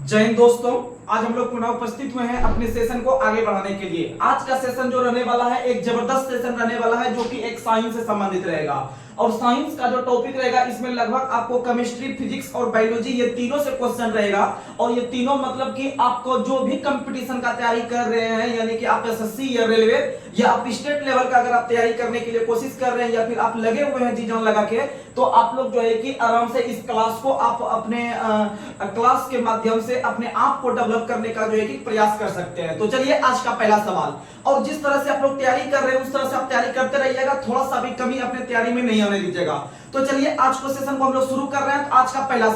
जय हिंद दोस्तों, आज हम लोग पुनः उपस्थित हुए हैं अपने सेशन को आगे बढ़ाने के लिए। आज का सेशन जो रहने वाला है एक जबरदस्त सेशन रहने वाला है जो कि एक साइंस से संबंधित रहेगा। और साइंस का जो टॉपिक रहेगा इसमें लगभग आपको केमिस्ट्री, फिजिक्स और बायोलॉजी ये तीनों से क्वेश्चन रहेगा। और ये तीनों मतलब कि आपको जो भी कंपटीशन का तैयारी कर रहे हैं, यानी कि आप एसएससी या रेलवे या आप स्टेट लेवल का अगर आप तैयारी करने के लिए कोशिश कर रहे हैं या फिर आप लगे हुए हैं जी जान लगा के, तो आप लोग जो है कि आराम से इस क्लास को आप अपने क्लास के माध्यम से अपने आप को डेवलप करने का जो है कि प्रयास कर सकते हैं। तो चलिए आज का पहला सवाल, और जिस तरह से आप लोग तैयारी कर रहे हैं उस तरह से आप तैयारी करते रहिएगा, थोड़ा सा भी कमी अपने तैयारी में नहीं आने दीजिएगा। तो चलिए आज को सेशन को हम लोग शुरू कर रहे हैं। तो आज का पहला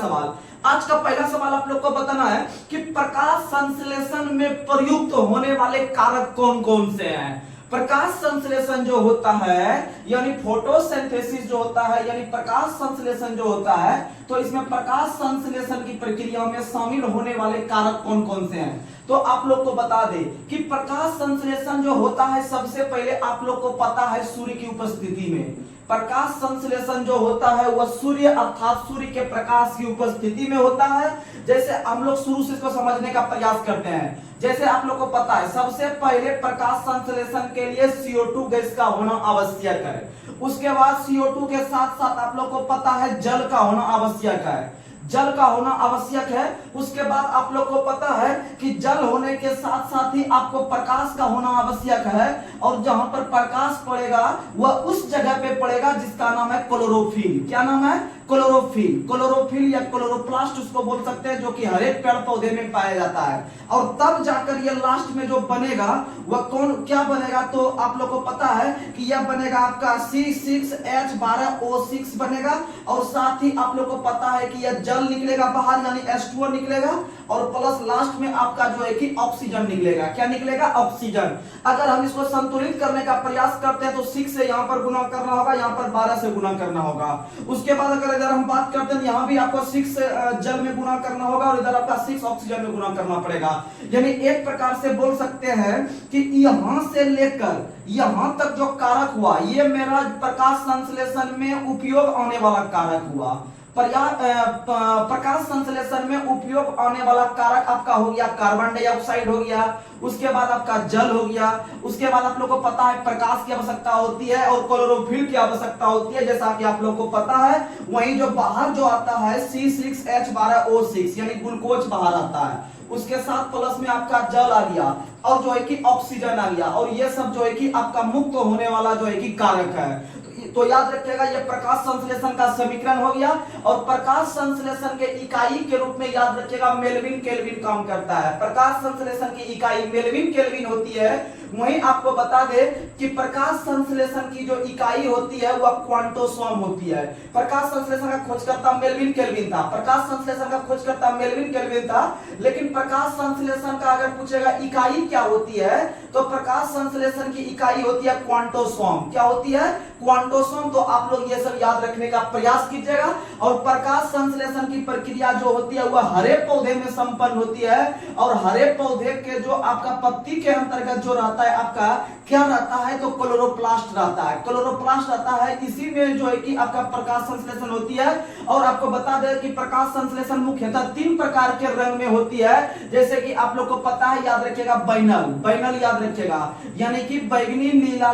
सवाल आप लोग को बताना है कि प्रकाश संश्लेषण में प्रयुक्त होने वाले कारक कौन कौन से हैं। प्रकाश संश्लेषण जो होता है यानी फोटोसिंथेसिस जो होता है, यानी प्रकाश संश्लेषण जो होता है, तो इसमें प्रकाश संश्लेषण की प्रक्रिया में शामिल होने वाले कारक कौन कौन से हैं। तो आप लोग को बता दें कि प्रकाश संश्लेषण जो होता है, सबसे पहले आप लोग को पता है सूर्य की उपस्थिति में प्रकाश संश्लेषण जो होता है वह सूर्य अर्थात सूर्य के प्रकाश की उपस्थिति में होता है। जैसे हम लोग शुरू से इसको समझने का प्रयास करते हैं। जैसे आप लोग को पता है सबसे पहले प्रकाश संश्लेषण के लिए CO2 गैस का होना आवश्यक है। उसके बाद CO2 के साथ साथ आप लोग को पता है जल का होना आवश्यक है। जल का होना आवश्यक है। उसके बाद आप लोग को पता है कि जल होने के साथ साथ ही आपको प्रकाश का होना आवश्यक है। और जहां पर प्रकाश पड़ेगा वह उस जगह पे पड़ेगा जिसका नाम है क्लोरोफिल। क्या नाम है? क्लोरोफिल या क्लोरोप्लास्ट उसको बोल सकते हैं, जो कि हर एक पेड़ पौधे में पाया जाता है। और तब जाकर यह लास्ट में जो बनेगा वह क्या बनेगा, तो आप लोग को पता है कि यह बनेगा आपका C6H12O6 बनेगा। और साथ ही आप लोग को पता है कि यह जल निकलेगा बाहर, यानी H2O निकलेगा। और प्लस लास्ट में आपका जो है कि ऑक्सीजन निकलेगा। क्या निकलेगा? ऑक्सीजन। अगर हम इसको संतुलित करने का प्रयास करते हैं तो 6 से यहां पर गुना करना होगा, यहां पर 12 से गुना करना होगा। उसके बाद अगर हम बात करते हैं यहां भी आपको 6 से जल में गुना करना होगा और इधर आपका 6 ऑक्सीजन में गुना करना पड़ेगा। यानी एक प्रकार से बोल सकते हैं कि यहां से लेकर यहां तक जो कारक हुआ ये मेरा प्रकाश संश्लेषण में उपयोग आने वाला कारक हुआ। प्रकाश संश्लेषण में उपयोग आने वाला कारक आपका हो गया कार्बन डाइऑक्साइड हो गया। उसके बाद आपका जल हो गया। उसके बाद आप लोग को पता है प्रकाश की आवश्यकता होती है और क्लोरोफिल की आवश्यकता होती है, जैसा कि आप लोग को पता है। वहीं जो बाहर जो आता है C6H12O6 यानी ग्लूकोज बाहर आता है। उसके साथ प्लस में आपका जल आ गया और जो है कि ऑक्सीजन आ गया। और ये सब जो है कि आपका मुक्त होने वाला जो है कि कारक है। तो याद रखिएगा ये प्रकाश संश्लेषण का समीकरण हो गया। और प्रकाश संश्लेषण के इकाई के रूप में याद रखिएगा मेल्विन केल्विन काम करता है। प्रकाश संश्लेषण की इकाई मेल्विन केल्विन होती है। वहीं आपको बता दे कि प्रकाश संश्लेषण की जो इकाई होती है वह क्वांटोसॉम होती है। प्रकाश संश्लेषण का खोजकर्ता मेल्विन केल्विन था। प्रकाश संश्लेषण का खोजकर्ता मेल्विन केल्विन था। लेकिन प्रकाश संश्लेषण का अगर पूछेगा इकाई क्या होती है, तो प्रकाश संश्लेषण की इकाई होती है क्वांटोसॉम। क्या होती है? क्वांटोसॉम। तो आप लोग ये सब याद रखने का प्रयास कीजिएगा। और प्रकाश संश्लेषण की प्रक्रिया जो होती है वह हरे पौधे में संपन्न होती है। और हरे पौधे के जो आपका पत्ती के अंतर्गत जो रहता है आपका क्या रहता है, तो क्लोरोप्लास्ट रहता है। क्लोरोप्लास्ट रहता है, इसी में जो है कि आपका प्रकाश संश्लेषण होती है। और आपको बता दें कि प्रकाश संश्लेषण मुख्यतः 3 प्रकार के रंग में होती है। जैसे कि आप लोग को पता है, याद रखिएगा बैनल याद रखिएगा, यानी कि बैगनी नीला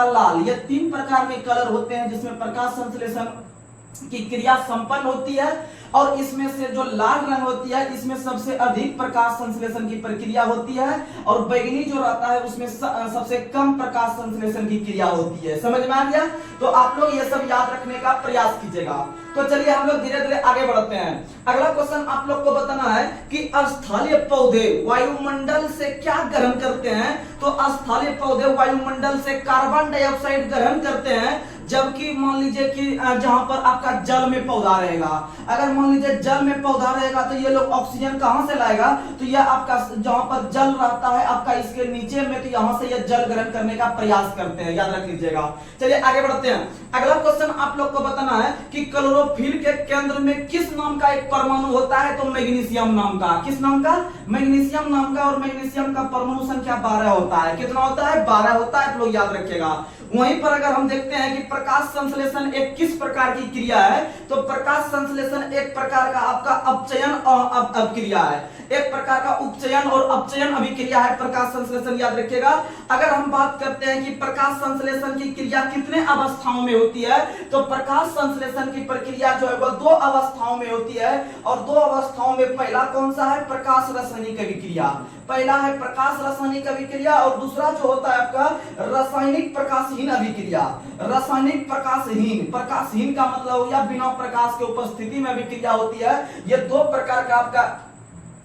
लाल, ये 3 प्रकार के कलर होते हैं जिसमें प्रकाश संश्लेषण की क्रिया संपन्न होती है। और इसमें से जो लाल रंग होती है इसमें सबसे अधिक प्रकाश संश्लेषण की प्रक्रिया होती है। और बैगनी जो रहता है उसमें सबसे कम प्रकाश संश्लेषण की क्रिया होती है। समझ में आ गया? तो आप लोग ये सब याद रखने का प्रयास कीजिएगा। तो चलिए हम लोग धीरे धीरे आगे बढ़ते हैं। अगला क्वेश्चन आप लोग को बताना है कि स्थलीय पौधे वायुमंडल से क्या ग्रहण करते हैं। तो स्थलीय पौधे वायुमंडल से कार्बन डाइऑक्साइड ग्रहण करते हैं। जबकि मान लीजिए कि जहां पर आपका जल में पौधा रहेगा, अगर मान लीजिए जल में पौधा रहेगा तो ये लोग ऑक्सीजन कहां से लाएगा, तो यह आपका जहां पर जल रहता है आपका इसके नीचे में, तो यहां से यह जल ग्रहण करने का प्रयास करते हैं। याद रख लीजिएगा। चलिए आगे बढ़ते हैं। अगला क्वेश्चन आप लोग को बताना है कि क्लोरोफिल के केंद्र में किस नाम का एक परमाणु होता है, तो मैग्नीशियम नाम का। किस नाम का? मैग्नीशियम नाम का। और मैग्नीशियम का परमाणु संख्या 12 होता है। कितना होता है? 12 होता है। आप लोग याद रखिएगा। वहीं पर अगर हम देखते हैं कि प्रकाश संश्लेषण एक किस प्रकार की क्रिया है, तो प्रकाश संश्लेषण एक प्रकार का आपका अपचयन और अभिक्रिया है, एक प्रकार का उपचयन और अपचयन अभिक्रिया है प्रकाश संश्लेषण, याद रखिएगा। अगर हम बात करते हैं कि प्रकाश संश्लेषण की क्रिया कितने अवस्थाओं में होती है, तो प्रकाश संश्लेषण की प्रक्रिया जो है वह 2 अवस्थाओं में होती है, और 2 अवस्थाओं में पहला कौन सा है, प्रकाश रासायनिक अभिक्रिया। पहला है प्रकाश रासायनिक अभिक्रिया और दूसरा जो होता है आपका रासायनिक प्रकाशहीन अभिक्रिया। रासायनिक प्रकाशहीन, प्रकाशहीन का मतलब हो गया बिना प्रकाश के उपस्थिति में अभिक्रिया होती है। ये 2 प्रकार का आपका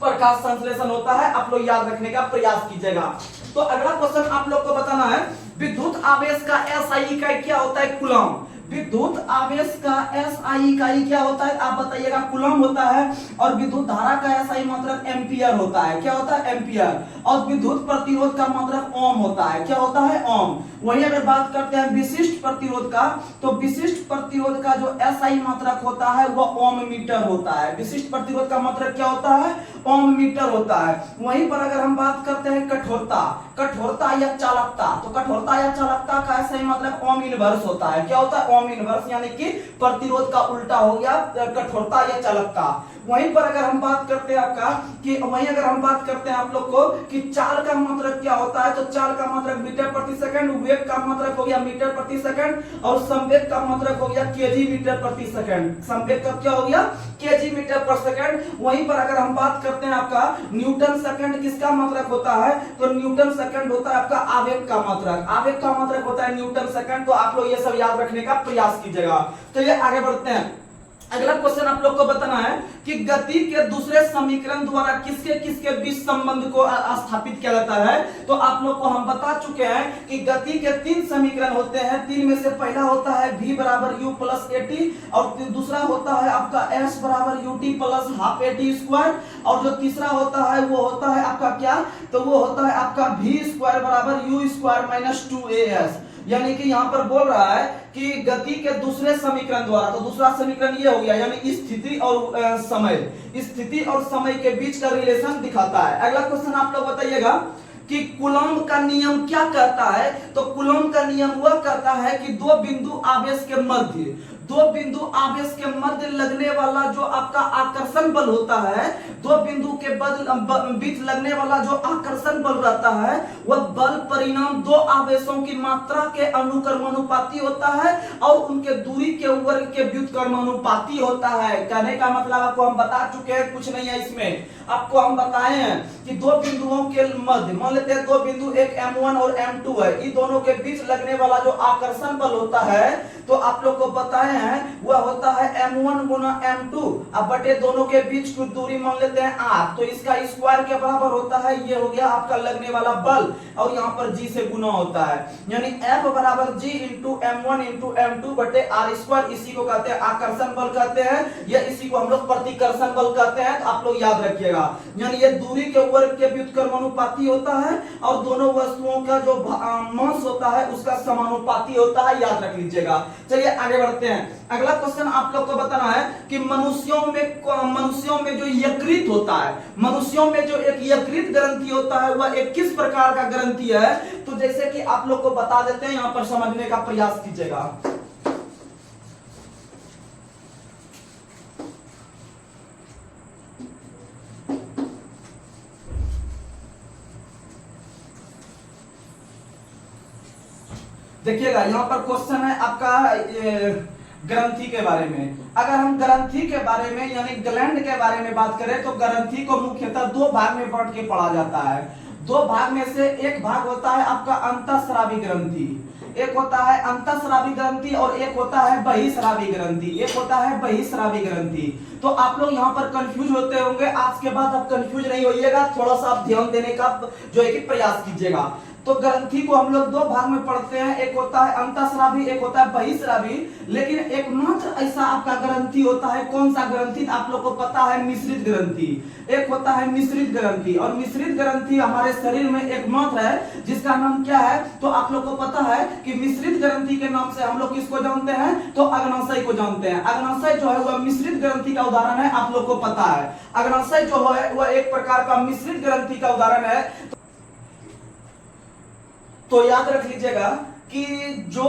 प्रकाश संश्लेषण होता है, आप लोग याद रखने का प्रयास कीजिएगा। तो अगला क्वेश्चन आप लोग को बताना है, विद्युत आवेश का एसआई इकाई क्या होता है, कूलम। विद्युत आवेश का एसआई इकाई क्या होता है, आप बताइएगा, कूलम होता है। और विद्युत धारा का एसआई मात्रक एम्पियर होता है, क्या होता है, एम्पियर। और विद्युत प्रतिरोध का मात्रक ओम होता है, क्या होता है, ओम। वहीं अगर बात करते हैं विशिष्ट प्रतिरोध का, तो विशिष्ट प्रतिरोध का जो एसआई मात्रक होता है वह ओम मीटर होता है। विशिष्ट प्रतिरोध का मात्रक क्या होता है, ओम मीटर होता है। वहीं पर अगर हम बात करते हैं कठोरता, कठोरता या चालकता, तो कठोरता या चालकता का एसआई मात्रक ओम इनवर्स होता है, क्या होता है, ओम इनवर्स, यानी कि प्रतिरोध का उल्टा हो गया कठोरता या चालकता। वहीं पर अगर हम बात करते हैं आपका कि वहीं अगर हम बात करते हैं आप लोग को कि चाल का मात्रक क्या होता है, तो चाल का मात्रक मीटर प्रति सेकंड, वेग का मात्रक हो गया मीटर प्रति सेकंड, और संवेग का मात्रक हो गया केजी मीटर प्रति सेकंड। संवेग का क्या हो गया, केजी मीटर पर सेकंड। वहीं पर अगर हम बात करते हैं आपका न्यूटन सेकंड किसका मात्रक होता है, तो न्यूटन सेकंड होता है आपका आवेग का मात्रक, आवेग का मात्रक होता है न्यूटन सेकंड। तो आप लोग ये सब याद रखने का प्रयास कीजिएगा। तो ये आगे बढ़ते हैं। अगला क्वेश्चन आप लोग को बताना है कि गति के दूसरे समीकरण द्वारा किसके किसके बीच संबंध को स्थापित किया जाता है। तो आप लोग को हम बता चुके हैं कि गति के 3 समीकरण होते हैं। 3 में से पहला होता है v बराबर u प्लस एटी, और दूसरा होता है आपका s बराबर ut plus half eighty square, और जो तीसरा होता है वो होता है आपका क्या, तो वो होता है आपका v स्क्वायर बराबर u स्क्वायर माइनस 2as। यानी कि यहाँ पर बोल रहा है कि गति के दूसरे समीकरण द्वारा, तो दूसरा समीकरण ये हो गया, यानी स्थिति और समय, स्थिति और समय के बीच का रिलेशन दिखाता है। अगला क्वेश्चन आप लोग बताइएगा कि कूलम्ब का नियम क्या कहता है। तो कूलम्ब का नियम वह कहता है कि 2 बिंदु आवेश के मध्य, 2 बिंदु आवेश के मध्य लगने वाला जो आपका आकर्षण बल होता है, 2 बिंदु के बीच लगने वाला जो आकर्षण बल रहता है, वह बल परिणाम 2 आवेशों की मात्रा के अनुक्रमानुपाती होता है और उनके दूरी के वर्ग के व्युत्क्रमानुपाती होता है। कहने का मतलब आपको हम बता चुके हैं, कुछ नहीं है इसमें। आपको हम बताए हैं कि 2 बिंदुओं के मध्य, मान लेते हैं 2 बिंदु, एक M1 और M2 है, इन दोनों के बीच लगने वाला जो आकर्षण बल होता है, तो आप लोग को बताए हैं वह होता है M1 गुना M2, अब बटे दोनों के बीच की दूरी मान लेते हैं R, तो इसका स्क्वायर के बराबर होता है, ये हो गया आपका लगने वाला बल, और यहाँ पर G से गुना होता है, यानी F बराबर G into M1 into M2 बटे R स्क्वायर। इसी को कहते हैं आकर्षण बल कहते हैं, या इसी को हम लोग प्रतिकर्षण बल कहते हैं। तो आप लोग याद रखिएगा, यानी ये दूरी के वर्ग के व्युत्क्रमानुपाती होता है और दोनों वस्तुओं का जो मास होता है उसका समानुपाती होता है, याद रख लीजिएगा। चलिए आगे बढ़ते हैं। अगला क्वेश्चन आप लोग को बताना है कि मनुष्यों में जो यकृत होता है, मनुष्यों में जो एक यकृत ग्रंथि होता है वह एक किस प्रकार का ग्रंथि है। तो जैसे कि आप लोग को बता देते हैं, यहां पर समझने का प्रयास कीजिएगा। देखिएगा यहाँ पर क्वेश्चन है आपका ग्रंथि के बारे में। अगर हम ग्रंथि के बारे में यानी ग्लैंड के बारे में बात करें तो ग्रंथि को मुख्यतः 2 भाग में बांट के पढ़ा जाता है। 2 भाग में से एक भाग होता है आपका अंतःस्रावी ग्रंथि, एक होता है अंतःस्रावी ग्रंथि और एक होता है बहिःस्रावी ग्रंथि, एक होता है बहिःस्रावी ग्रंथि। तो आप लोग यहाँ पर कंफ्यूज होते होंगे, आज के बाद आप कंफ्यूज नहीं होइएगा, थोड़ा सा आप ध्यान देने का जो है कि प्रयास कीजिएगा। तो ग्रंथि को हम लोग 2 भाग में पढ़ते हैं, एक होता है अंतःस्रावी, एक होता है बहिःस्रावी। लेकिन एकमात्र ऐसा आपका ग्रंथि होता है, कौन सा ग्रंथि आप लोग को पता है, मिश्रित ग्रंथि। एक होता है मिश्रित ग्रंथि, और मिश्रित ग्रंथि हमारे शरीर में एकमात्र है जिसका नाम क्या है, तो आप लोग को पता है कि मिश्रित ग्रंथि के नाम से हम लोग किसको जानते हैं, तो अग्नाशय को जानते हैं। अग्नाशय जो है वह मिश्रित ग्रंथि का उदाहरण है, आप लोग को पता है। अग्नाशय जो है वह एक प्रकार का मिश्रित ग्रंथि का उदाहरण है। तो याद रख लीजिएगा कि जो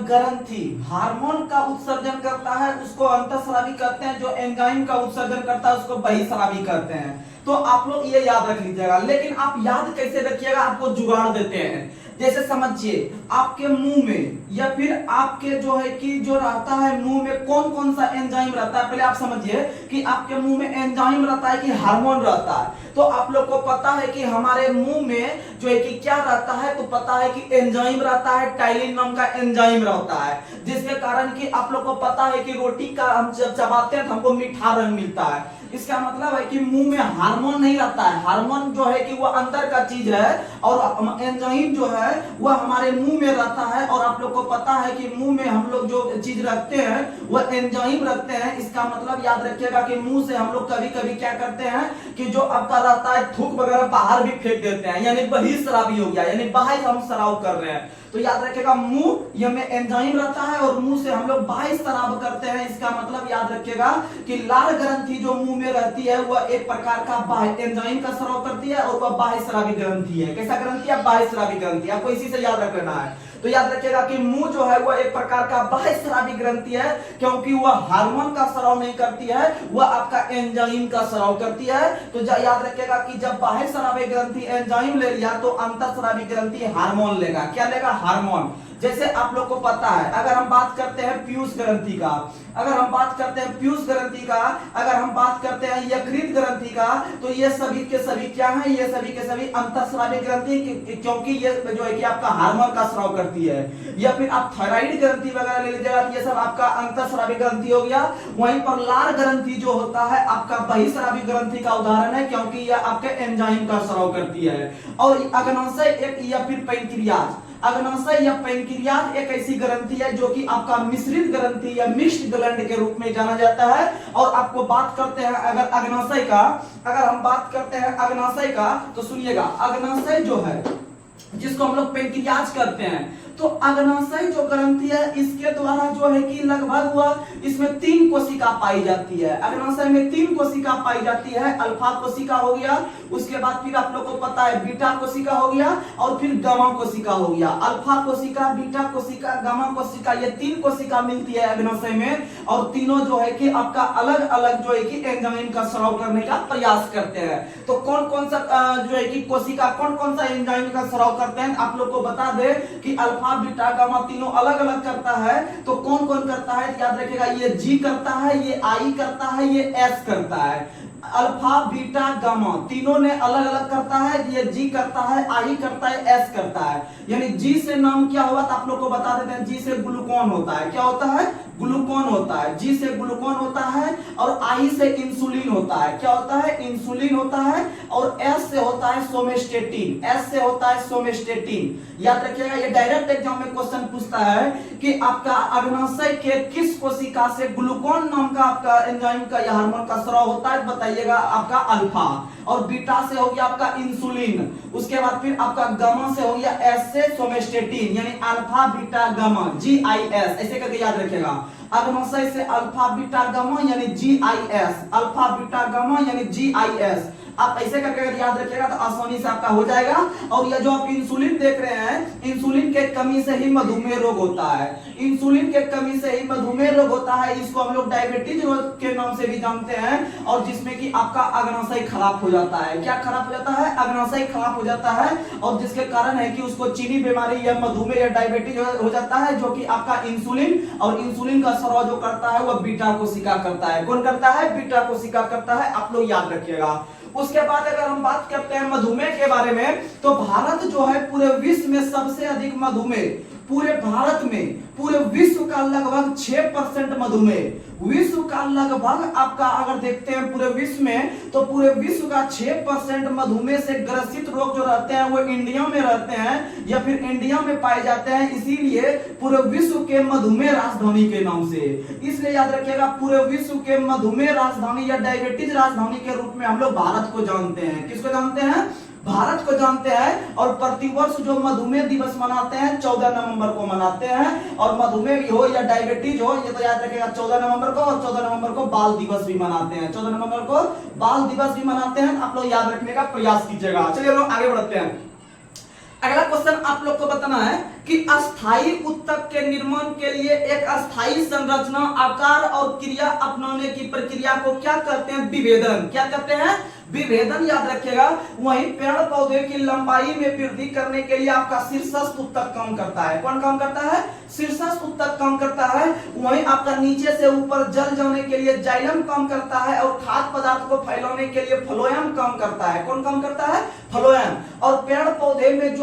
ग्रंथि हार्मोन का उत्सर्जन करता है उसको अंतःस्रावी कहते हैं, जो एंजाइम का उत्सर्जन करता है उसको बहिस्रावी कहते हैं। तो आप लोग ये याद रख लीजिएगा। लेकिन आप याद कैसे रखिएगा, आपको जुगाड़ देते हैं। जैसे समझिए आपके मुंह में या फिर आपके जो है कि जो रहता है मुंह में कौन कौन सा एंजाइम रहता है, पहले आप समझिए कि आपके मुंह में एंजाइम रहता है कि हार्मोन रहता है। तो आप लोग को पता है कि हमारे मुंह में जो है कि क्या रहता है, तो पता है कि एंजाइम रहता है, टाइलिन नाम का एंजाइम रहता है, जिसके कारण कि आप लोग को पता है कि रोटी का हम जब चबाते हैं तो हमको मीठा रंग मिलता है। इसका मतलब है कि मुंह में हार्मोन नहीं रहता है। हार्मोन जो है कि वो अंदर का चीज है और एंजाइम जो है वह हमारे मुंह में रहता है। और आप लोग को पता है कि मुंह में हम लोग जो चीज रखते हैं वह एंजाइम रखते हैं। इसका मतलब याद रखिएगा कि मुंह से हम लोग कभी कभी क्या करते हैं कि जो आपका रहता है थूक वगैरह बाहर भी फेंक देते हैं, यानी बहिस्रावी हो गया, यानी बाहर हम स्राव कर रहे हैं। तो याद रखिएगा मुंह ये में एंजाइम रहता है और मुंह से हम लोग बाहर स्राव करते हैं। इसका मतलब याद रखिएगा कि लाल ग्रंथि जो मुंह में रहती है वह एक प्रकार का बाह्य एंजाइम का स्राव करती है और वह बाह्यस्रावी ग्रंथि है। कैसा ग्रंथि है? बाह्यस्रावी ग्रंथि। आपको इसी से याद रखना है। तो याद रखिएगा कि मुंह जो है वह एक प्रकार का बाह्यस्रावी ग्रंथि है, क्योंकि वह हार्मोन का स्राव नहीं करती है, वह आपका एंजाइम का स्राव करती है। तो याद रखिएगा कि जब बाह्यस्रावी ग्रंथि एंजाइम ले लिया तो अंतःस्रावी ग्रंथि हार्मोन लेगा। क्या लेगा? हार्मोन। जैसे आप लोग को पता है, अगर हम बात करते हैं पीयूष ग्रंथि का, अगर हम बात करते हैं पीयूष ग्रंथि का, अगर हम बात करते हैं यकृत ग्रंथि का, तो ये सभी के सभी क्या हैं? ये सभी के सभी अंतःस्रावी ग्रंथि, क्योंकि ये जो है कि आपका हार्मोन का स्राव करती है। या फिर आप थायराइड ग्रंथि वगैरह ले लीजिएगा, ये सब आपका अंतःस्रावी ग्रंथि हो गया। वहीं पर लाल ग्रंथि जो होता है आपका बहिस्रावी ग्रंथि का उदाहरण है, क्योंकि यह आपके एंजाइम का स्राव करती है। और अग्नाशय एक या फिर पैंक्रियाज, अग्नाशय या पैंक्रियाज एक ऐसी ग्रंथि है जो कि आपका मिश्रित ग्रंथि या मिक्स्ड ग्लैंड के रूप में जाना जाता है। और आपको बात करते हैं अगर अग्नाशय का, अगर हम बात करते हैं अग्नाशय का, तो सुनिएगा अग्नाशय जो है जिसको हम लोग पैंक्रियाज करते हैं, तो अग्नाशय जो ग्रंथि है इसके द्वारा जो है कि लगभग वह इसमें 3 कोशिका पाई जाती है। अग्नाशय में 3 कोशिका पाई जाती है। अल्फा कोशिका हो गया, उसके बाद फिर आप लोग को पता है बीटा कोशिका हो गया और फिर गामा कोशिका हो गया। अल्फा कोशिका, बीटा कोशिका, गामा कोशिका, ये 3 कोशिका मिलती है अग्नाशय में। और तीनों जो है कि आपका अलग अलग जो है कि एंजाइम का स्राव करने का प्रयास करते हैं। तो कौन कौन सा जो है कि कोशिका कौन कौन सा एंजाइम का स्राव करते हैं, आप लोग को बता दे कि अल्फा, बीटा, गामा तीनों अलग अलग करता है। तो कौन कौन करता है? याद रखिएगा, ये जी करता है, ये आई करता है, ये एस करता है। अल्फा, बीटा, गामा तीनों ने अलग अलग करता है। ये जी करता है, आई करता है, एस करता है। यानी जी से नाम क्या हुआ तो आप लोग को बता देते हैं, जी से ग्लूकोन होता है। क्या होता है? ग्लूकोन होता है। जी से ग्लूकोन होता है। और आई से इंसुलिन होता है। क्या होता है? इंसुलिन होता है। और एस से होता है सोमेस्टेटिन। एस से होता है सोमेस्टेटिन। याद रखिएगा, ये डायरेक्ट एग्जाम में क्वेश्चन पूछता है कि आपका अग्नाशय के किस कोशिका से ग्लूकोन नाम का आपका एंजाइम का या हार्मोन का स्राव होता है, बताइएगा आपका अल्फा। और बीटा से हो गया आपका इंसुलिन। उसके बाद फिर आपका गामा से हो गया एस से सोमेस्टेटिन, यानी alpha, beta, gamma, G I S, ऐसे करके याद रखिएगा। अग्नाशय से अल्फा, बीटा, गामा यानी G I S, alpha, beta, gamma यानी जी आई एस। आप ऐसे करके अगर याद रखिएगा तो आसानी से आपका हो जाएगा। और ये जो आप इंसुलिन देख रहे हैं, इंसुलिन के कमी से ही मधुमेह रोग होता है। इंसुलिन के कमी से ही मधुमेह रोग होता है। इसको हम लोग डायबिटीज रोग के नाम से भी जानते हैं। और जिसमें कि आपका अग्नाशय खराब हो जाता है। क्या खराब हो जाता है? अग्नाशय खराब हो जाता है। और जिसके कारण है कि उसको चीनी बीमारी या मधुमेह या डायबिटीज हो जाता है, जो कि आपका इंसुलिन, और इंसुलिन का स्राव जो करता है वह बीटा कोशिका करता है। कौन करता है? बीटा कोशिका करता है। आप लोग याद रखिएगा। उसके बाद अगर हम बात करते हैं मधुमेह के बारे में, तो भारत जो है पूरे विश्व में सबसे अधिक मधुमेह, पूरे भारत में पूरे विश्व का लगभग 6% मधुमेह, विश्व का लगभग आपका अगर देखते हैं पूरे विश्व में, तो पूरे विश्व का 6% मधुमेह से ग्रसित लोग जो रहते हैं वो इंडिया में रहते हैं या फिर इंडिया में पाए जाते हैं। इसीलिए पूरे विश्व के मधुमेह राजधानी के नाम से, इसलिए याद रखिएगा पूरे विश्व के मधुमेह राजधानी या डायबिटीज राजधानी के रूप में हम लोग भारत को जानते हैं। किसको जानते हैं? भारत को जानते हैं। और प्रतिवर्ष जो मधुमेह दिवस मनाते हैं 14 नवंबर को मनाते हैं। और मधुमेह हो या डायबिटीज हो, ये तो याद रखिएगा 14 नवंबर को। और 14 नवंबर को बाल दिवस भी मनाते हैं। 14 नवंबर को बाल दिवस भी मनाते हैं। आप लोग याद रखने का प्रयास कीजिएगा। चलिए लोग आगे बढ़ते हैं। अगला क्वेश्चन आप लोग को बताना है कि अस्थायी उत्तक के निर्माण के लिए एक अस्थायी संरचना, आकार और क्रिया अपनाने की प्रक्रिया को क्या कहते हैं? विभेदन। क्या कहते हैं? विभेदन। याद रखिएगा। वहीं पेड़ पौधे की लंबाई में वृद्धि करने के लिए आपका शीर्षस्थ उत्तक काम करता है। कौन काम करता है? शीर्षस्थ उत्तक काम करता है। वहीं आपका नीचे से ऊपर जल जाने के लिए जाइलम काम करता है, और खाद्य पदार्थ को फैलाने के लिए फ्लोएम काम करता है। कौन काम करता है? फ्लोएम। और पेड़ पौधे में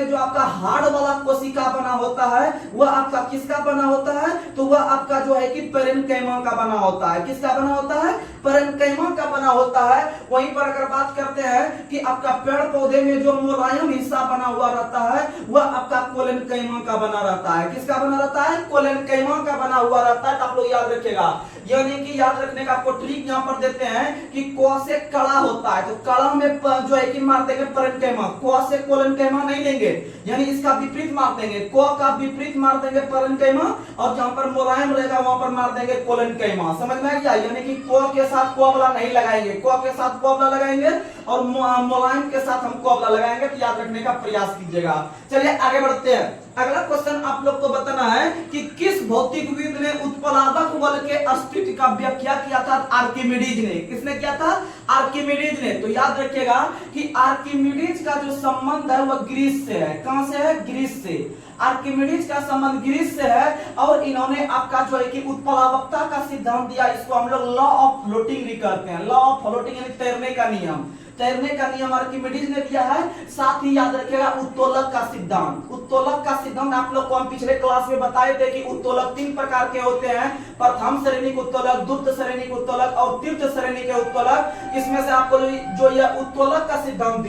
जो आपका हार्ड वाला कोशिका बना होता है, वह आपका किसका बना होता है? तो वह आपका जो है कि पेरेन्काइमा का बना होता है। किसका बना होता है? पेरेन्काइमा का बना होता है। वहीं पर अगर बात करते हैं कि आपका पेड़ पौधे में जो मुलायम हिस्सा बना हुआ रहता है, वह आपका कोलेनकाइमा का बना रहता है। किसका बना रहता है? कोलेनकाइमा का बना हुआ रहता है। तो आप लोग याद रखिएगा। यानी कि याद रखने का आपको ट्रिक यहाँ पर देते हैं कि क से कड़ा होता है, तो कड़ा में जो है कि मार देंगे पेरेन्काइमा, क से कोलेनकाइमा नहीं लेंगे, यानी इसका विपरीत मार देंगे। क का विपरीत मार देंगे पेरेन्काइमा, और जहां पर मुलायम रहेगा वहां पर मार देंगे कोलेनकाइमा। समझ में आ गया? यानी कि क के साथ क वाला नहीं लगाएंगे, क के साथ क वाला लगाएंगे, और मुलायम के साथ हम क वाला लगाएंगे। तो याद रखने का प्रयास कीजिएगा। चलिए आगे बढ़ते हैं। अगला क्वेश्चन आप लोग को बताना है कि किस भौतिकविद ने उत्प्लावक बल के अस्तित्व का व्याख्या किया था? आर्किमिडीज ने। किसने किया था? आर्किमिडीज ने। तो याद रखिएगा कि आर्किमिडीज का जो संबंध है वह ग्रीस से है। कहां से है? ग्रीस से। आर्किमिडीज का संबंध ग्रीस से है, और इन्होंने आपका जो है कि उत्प्लावकता का सिद्धांत दिया। इसको हम लोग लॉ ऑफ फ्लोटिंग भी कहते हैं। लॉ ऑफ फ्लोटिंग यानी तैरने का नियम। तैरने का नियम आर्किमिडीज ने दिया है। साथ ही याद रखिएगा उत्तोलक का सिद्धांत। उत्तोलक का सिद्धांत आप लोग को हम पिछले क्लास में बताए थे कि उत्तोलक 3 प्रकार के होते हैं। प्रथम श्रेणी उत्तोलक, द्वितीय श्रेणी उत्तोलक और तृतीय श्रेणी के उत्तोलक। इसमें से आपको जो यह उत्तोलक का सिद्धांत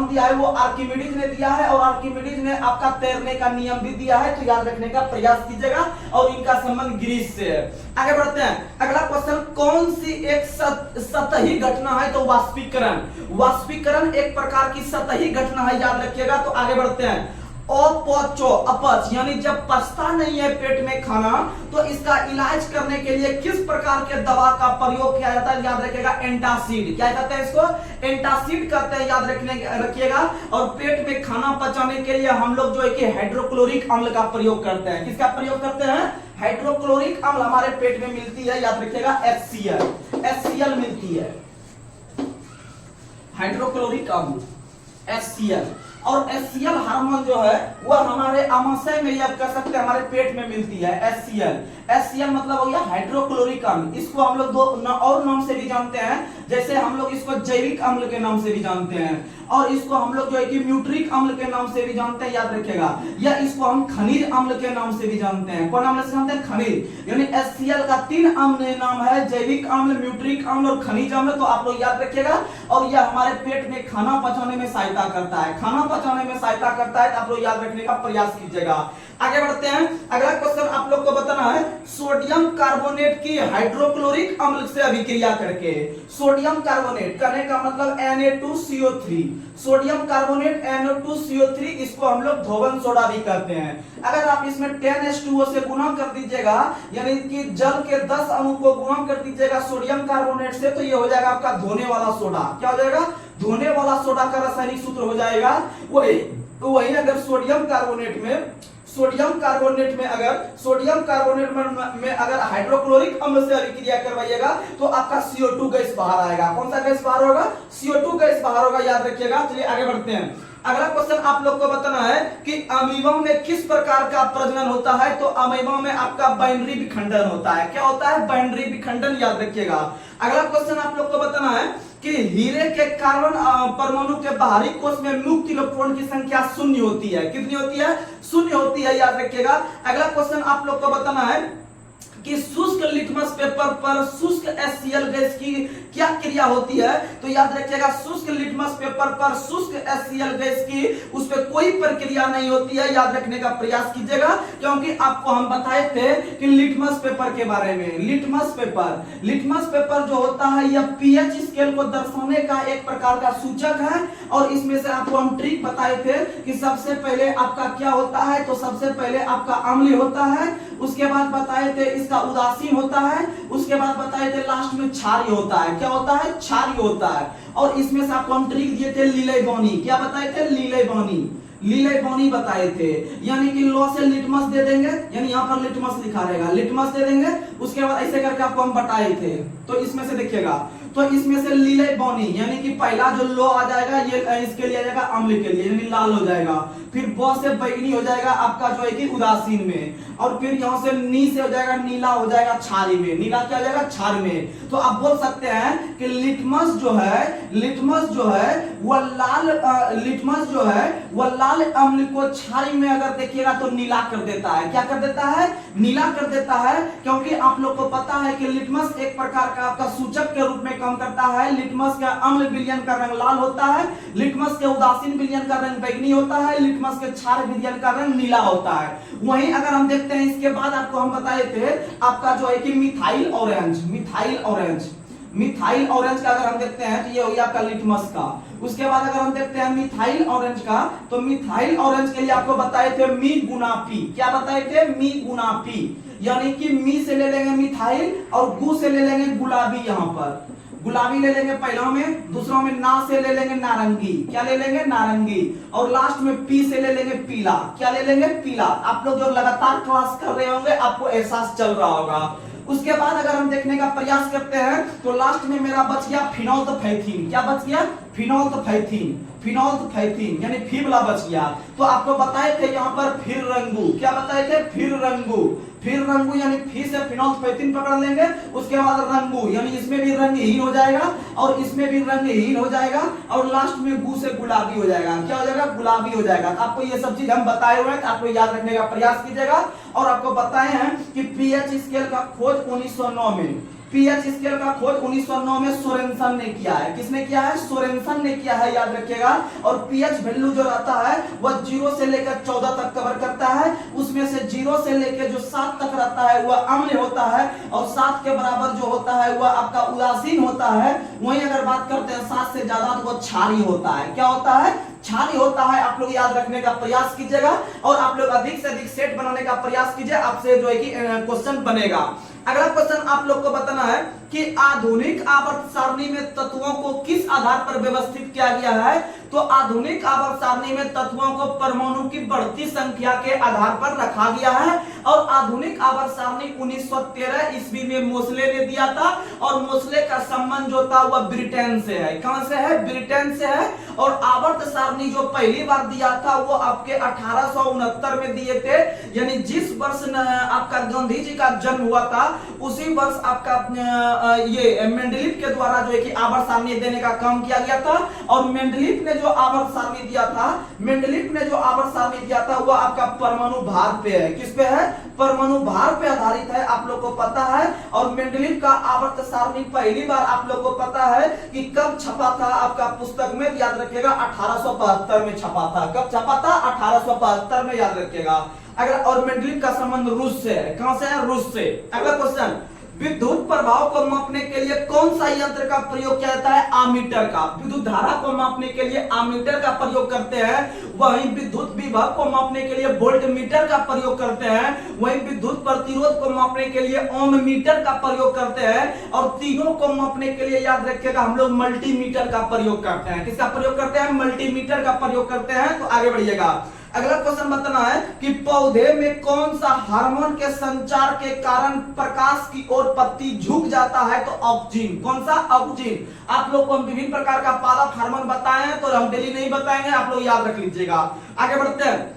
दिया है, वो आर्किमिडीज ने दिया है, और आर्किमिडीज ने आपका तैरने का नियम भी दिया है। तो याद रखने का प्रयास कीजिएगा, और इनका संबंध ग्रीस से है। आगे बढ़ते हैं। अगला क्वेश्चन, कौन सी एक सतही घटना है? तो वाष्पीकरण। वाष्पीकरण एक प्रकार की सतही घटना है। याद रखिएगा। तो आगे बढ़ते हैं। अपच, अपच यानी जब पचता नहीं है पेट में खाना, तो इसका इलाज करने के लिए किस प्रकार के दवा का प्रयोग किया जाता है? याद रखिएगा, एंटासिड। क्या कहते हैं इसको? एंटासिड कहते हैं। याद रखिएगा। और पेट में खाना पचाने के लिए हम लोग जो है कि हाइड्रोक्लोरिक अम्ल का प्रयोग करते हैं। किसका प्रयोग करते हैं? हाइड्रोक्लोरिक अम्ल हमारे पेट में मिलती है। याद रखिएगा, HCl मिलती है। हाइड्रोक्लोरिक अम्ल HCl, और HCl हार्मोन जो है वह हमारे आमाशय में, या कह सकते हैं हमारे पेट में मिलती है। HCl मतलब हो गया हाइड्रोक्लोरिक अम्ल। इसको हम लोग दो और नाम से भी जानते हैं, जैसे हम लोग इसको जैविक अम्ल के नाम से भी जानते हैं, और इसको हम लोग जो है कि म्यूट्रिक अम्ल के नाम से भी जानते हैं। याद रखिएगा। या इसको हम खनिज अम्ल के नाम से भी जानते हैं। कौन नाम से जानते हैं? खनिज। यानी HCl का 3 अम्ल नाम है, जैविक अम्ल, म्यूट्रिक अम्ल और खनिज अम्ल। तो आप लोग याद रखिएगा। और यह हमारे पेट में खाना पचाने में सहायता करता है। खाना पचाने में सहायता करता है। तो आप लोग याद रखने का प्रयास कीजिएगा। आगे बढ़ते हैं। अगला क्वेश्चन आप लोग को बताना है, सोडियम कार्बोनेट की हाइड्रोक्लोरिक अम्ल से अभिक्रिया करके। सोडियम कार्बोनेट कहने का मतलब Na2CO3। सोडियम कार्बोनेट Na2CO3, इसको हम लोग धोवन सोडा भी कहते हैं। अगर आप इसमें 10H2O से गुना कर दीजिएगा, यानी कि जल के 10 अणु को गुना कर दीजिएगा सोडियम कार्बोनेट से, तो ये हो जाएगा आपका धोने वाला सोडा। क्या हो जाएगा? धोने वाला सोडा का रासायनिक सूत्र हो जाएगा वही अगर सोडियम कार्बोनेट में अगर हाइड्रोक्लोरिक अम्ल से अभिक्रिया करवाइएगा, तो आपका CO2 गैस बाहर आएगा। कौन सा गैस बाहर होगा? CO2 गैस बाहर होगा। याद रखिएगा। चलिए आगे बढ़ते हैं। अगला क्वेश्चन आप लोग को बताना है कि अमीबा में किस प्रकार का प्रजनन होता है? तो अमीबा में आपका बाइनरी विखंडन होता है। क्या होता है? बाइनरी विखंडन। याद रखिएगा। अगला क्वेश्चन आप लोग को बताना है कि हीरे के कार्बन परमाणु के बाहरी कोश में मुक्त इलेक्ट्रॉन की संख्या 0 होती है। कितनी होती है? 0 होती है। याद रखिएगा। अगला क्वेश्चन आप लोग को बताना है कि शुष्क लिटमस पेपर पर शुष्क HCl गैस की क्या क्रिया होती है? तो याद रखिएगा, शुष्क लिटमस पेपर पर शुष्क HCl गैस की उस पर कोई प्रक्रिया नहीं होती है। याद रखने का प्रयास कीजिएगा, क्योंकि आपको हम बताए थे कि लिटमस पेपर के बारे में। लिटमस पेपर जो होता है यह pH स्केल को दर्शाने का एक प्रकार का सूचक है, और इसमें से आपको हम ट्रिक बताए थे कि सबसे पहले आपका क्या होता है? तो सबसे पहले आपका अम्लीय होता है, उसके बाद बताए थे इसका उदासीन होता है, उसके बाद बताए थे लास्ट में क्षारीय होता है। क्या होता है? क्षारीय होता है। और इसमें से आपको हम ट्रिक दिए थे लीलय बॉनी। क्या बताए थे? लीलय बॉनी, लीलय बॉनी बताए थे। यानी कि लॉ से लिटमस दे देंगे, यानी यहाँ पर लिटमस लिखा रहेगा, लिटमस दे देंगे। उसके बाद ऐसे करके आपको हम बताए थे। तो इसमें से देखिएगा, तो इसमें से लीलय बॉनी यानी कि पहला जो लो आ जाएगा ये इसके लिए आ जाएगा अम्ल के लिए, यानी लाल हो जाएगा। फिर ब से बैगनी हो जाएगा आपका जो है कि उदासीन में, और फिर यहाँ से नी से हो जाएगा नीला हो जाएगा क्षारीय में। नीला क्या हो जाएगा? क्षारीय में। तो आप बोल सकते हैं कि लिटमस जो है, लिटमस जो है वह लाल, लिटमस जो है वह लाल अम्ल को क्षारीय में अगर देखिएगा तो नीला कर देता है। क्या कर देता है? नीला कर देता है। क्योंकि आप लोग को पता है कि लिटमस एक प्रकार का आपका सूचक के रूप में काम करता है। लिटमस का अम्ल विलयन का रंग लाल होता है, लिटमस के उदासीन विलयन का रंग बैंगनी होता है, लिटमस के क्षारीय विलयन का रंग नीला होता है। वहीं अगर हम देखते हैं इसके बाद आपको हम बताए थे आपका जो है कि methyl orange, methyl orange, methyl orange का अगर हम देखते हैं तो ये हो गया आपका लिटमस का। उसके बाद अगर हम देखते हैं मिथाइल ऑरेंज का, तो मिथाइल ऑरेंज के लिए आपको बताए थे मी गुना पी। क्या बताए थे? मी गुना पी, यानी कि मी से ले लेंगे मिथाइल और गु से ले लेंगे गुलाबी। यहाँ पर गुलाबी ले लेंगे पहला में, दूसरा में ना से ले लेंगे नारंगी। क्या ले लेंगे? नारंगी। और लास्ट में पी से ले लेंगे पीला। क्या ले लेंगे? पीला। आप लोग जो लगातार क्लास कर रहे होंगे आपको एहसास चल रहा होगा। उसके बाद अगर हम देखने का प्रयास करते हैं तो लास्ट में मेरा बच गया फिनोल्फथैलीन। क्या बच गया? फिनोल्फथैलीन, फिनोल्फथैलीन यानी फी वाला बच गया। तो आपको बताए थे यहाँ पर फिर रंगू। क्या बताए थे? फिर रंगू, फिर रंगू यानी फी से फिनोल्फथैलीन पकड़ लेंगे। उसके बाद रंगू यानी इसमें भी रंगहीन हो जाएगा और इसमें भी रंगहीन हो जाएगा, और लास्ट में गु से गुलाबी हो जाएगा। क्या हो जाएगा? गुलाबी हो जाएगा। तो आपको ये सब चीज हम बताए हुए हैं, तो आपको याद रखने का प्रयास कीजिएगा। और आपको बताए हैं कि पीएच स्केल का खोज 1909 में, पीएच स्केल का खोज 1909 में सोरेनसन ने किया है। किसने किया है? सोरेनसन ने किया है, याद रखिएगा। और पीएच वैल्यू जो रहता है वह 0 से लेकर 14 तक कवर करता है। उसमें से 0 से लेकर जो 7 तक रहता है वह अम्ल होता है, और 7 के बराबर जो होता है वह आपका उदासीन होता है। वहीं अगर बात करते हैं 7 से ज्यादा तो वह क्षारीय होता है। क्या होता है? क्षारीय होता है। आप लोग याद रखने का प्रयास कीजिएगा और आप लोग अधिक से अधिक सेट बनाने का प्रयास कीजिए, आपसे जो है कि क्वेश्चन बनेगा। अगला क्वेश्चन आप लोग को बताना है कि आधुनिक आवर्त सारणी में तत्वों को किस आधार पर व्यवस्थित किया गया है। तो आधुनिक आवर्त सारणी में तत्वों को परमाणु की बढ़ती संख्या के आधार पर रखा गया है। और आधुनिक आवर्त सारणी 1913 ईस्वी में मोसले ने दिया था, और मोसले का संबंध जो था वह ब्रिटेन से है। कहां से है? ब्रिटेन से है। और आवर्त सारणी जो पहली बार दिया था वो आपके 1869 में दिए थे, यानी जिस वर्ष आपका गांधी जी का जन्म हुआ था उसी वर्ष आपका ये मेंडलीफ के द्वारा जो है कि आवर्त सारणी देने का काम किया गया था। और मेंडलीफ ने जो आवर्त सारणी दिया था, मेंडलीफ ने जो आवर्त सारणी दिया था वह आपका परमाणु भार पे है। किस पे है? परमाणु भार पे आधारित है, आप लोग को पता है। और मेंडलीफ का आवर्त सारणी पहली बार आप लोग को पता है कि कब छपा था आपका पुस्तक में, याद रखिएगा 1875 में छपा था। कब छपा था? 1875 में, याद रखिएगा। अगर और मेंडलीफ का संबंध रूस से है। कहां से है? रूस से। अगला क्वेश्चन, विद्युत प्रभाव को मापने के लिए कौन सा यंत्र का प्रयोग किया जाता है? आमीटर का। विद्युत धारा को मापने के लिए आमीटर का प्रयोग करते हैं। वहीं विद्युत विभव को मापने के लिए वोल्ट मीटर का प्रयोग करते हैं। वहीं विद्युत प्रतिरोध को मापने के लिए ओम मीटर का प्रयोग करते हैं। और तीनों को मापने के लिए याद रखिएगा हम लोग मल्टीमीटर का प्रयोग करते हैं। किसका प्रयोग करते हैं? मल्टीमीटर का प्रयोग करते हैं। तो आगे बढ़िएगा। अगला क्वेश्चन बताना है कि पौधे में कौन सा हार्मोन के संचार के कारण प्रकाश की ओर पत्ती झुक जाता है? तो ऑक्सीजन। कौन सा? ऑक्सीजन। आप लोग को हम विभिन्न प्रकार का पादप हार्मोन बताए हैं, तो हम डेली नहीं बताएंगे, आप लोग याद रख लीजिएगा। आगे बढ़ते हैं।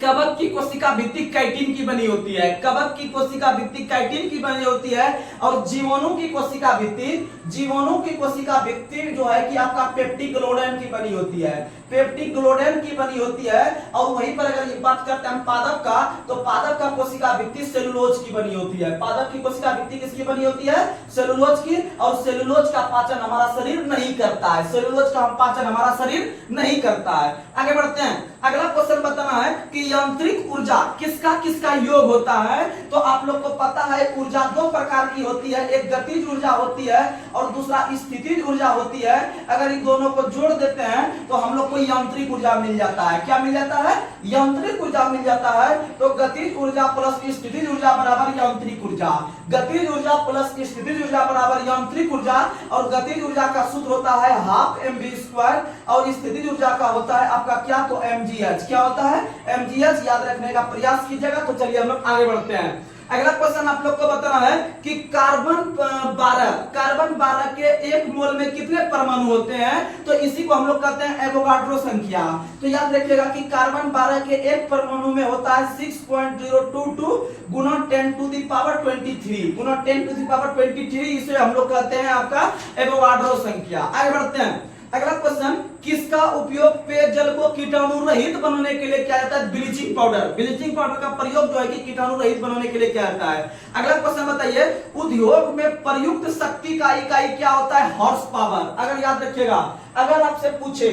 कवक की कोशिका भित्ति काइटिन की बनी होती है। कवक की कोशिका भित्ति काइटिन की बनी होती है। और जीवाणु की कोशिका भित्ति, जीवाणु की कोशिका भित्ति जो है कि आपका पेप्टिक्लोडेन की बनी होती है। पेप्टिक्लोडेन की बनी होती है। और वहीं पर अगर ये बात करते हैं पादप का, तो पादप का कोशिका भित्ति सेलुलोज की बनी होती है। पादप की कोशिका भित्ति किसकी बनी होती है? सेलुलोज की। और सेलुलोज का पाचन हमारा शरीर नहीं करता है। सेलुलोज का पाचन हमारा शरीर नहीं करता है। आगे बढ़ते हैं। अगला क्वेश्चन बताना है कि यांत्रिक ऊर्जा किसका किसका योग होता है। तो आप लोग को पता है ऊर्जा दो प्रकार की होती है, एक गतिज ऊर्जा होती है और दूसरा स्थितिज ऊर्जा होती है। अगर इन दोनों को जोड़ देते हैं तो हम लोग को यांत्रिक ऊर्जा मिल जाता है। क्या मिल जाता है? यांत्रिक ऊर्जा मिल जाता है। तो गतिज ऊर्जा प्लस स्थितिज ऊर्जा बराबर यांत्रिक ऊर्जा, गतिज ऊर्जा प्लस स्थितिज ऊर्जा बराबर यांत्रिक ऊर्जा। और गतिज ऊर्जा का सूत्र होता है हाफ mv² और स्थितिज ऊर्जा का होता है आपका क्या? तो mgh। क्या होता है? mgh। याद रखने का प्रयास कीजिएगा। तो चलिए हम लोग आगे बढ़ते हैं। अगला क्वेश्चन आप लोग को बताना है कि कार्बन 12 के एक मोल में कितने परमाणु होते हैं। तो इसी को हम लोग कहते हैं एवोगाड्रो संख्या। तो याद रखिएगा कि कार्बन 12 के एक परमाणु में होता है 6.022 गुना 10 टू द पावर 23 गुना 10 टू द पावर 23। इसे हम लोग कहते हैं आपका एवोगाड्रो संख्या। आगे बढ़ते हैं। अगला क्वेश्चन, किसका उपयोग पेयजल को कीटाणु रहित बनाने के लिए किया जाता है? Bleaching powder. ब्लीचिंग पाउडर का प्रयोग जो है कि कीटाणु रहित बनाने के लिए किया जाता है। अगला क्वेश्चन बताइए, उद्योग में प्रयुक्त शक्ति का इकाई क्या होता है? Horse power. अगर याद रखिएगा, अगर आपसे पूछे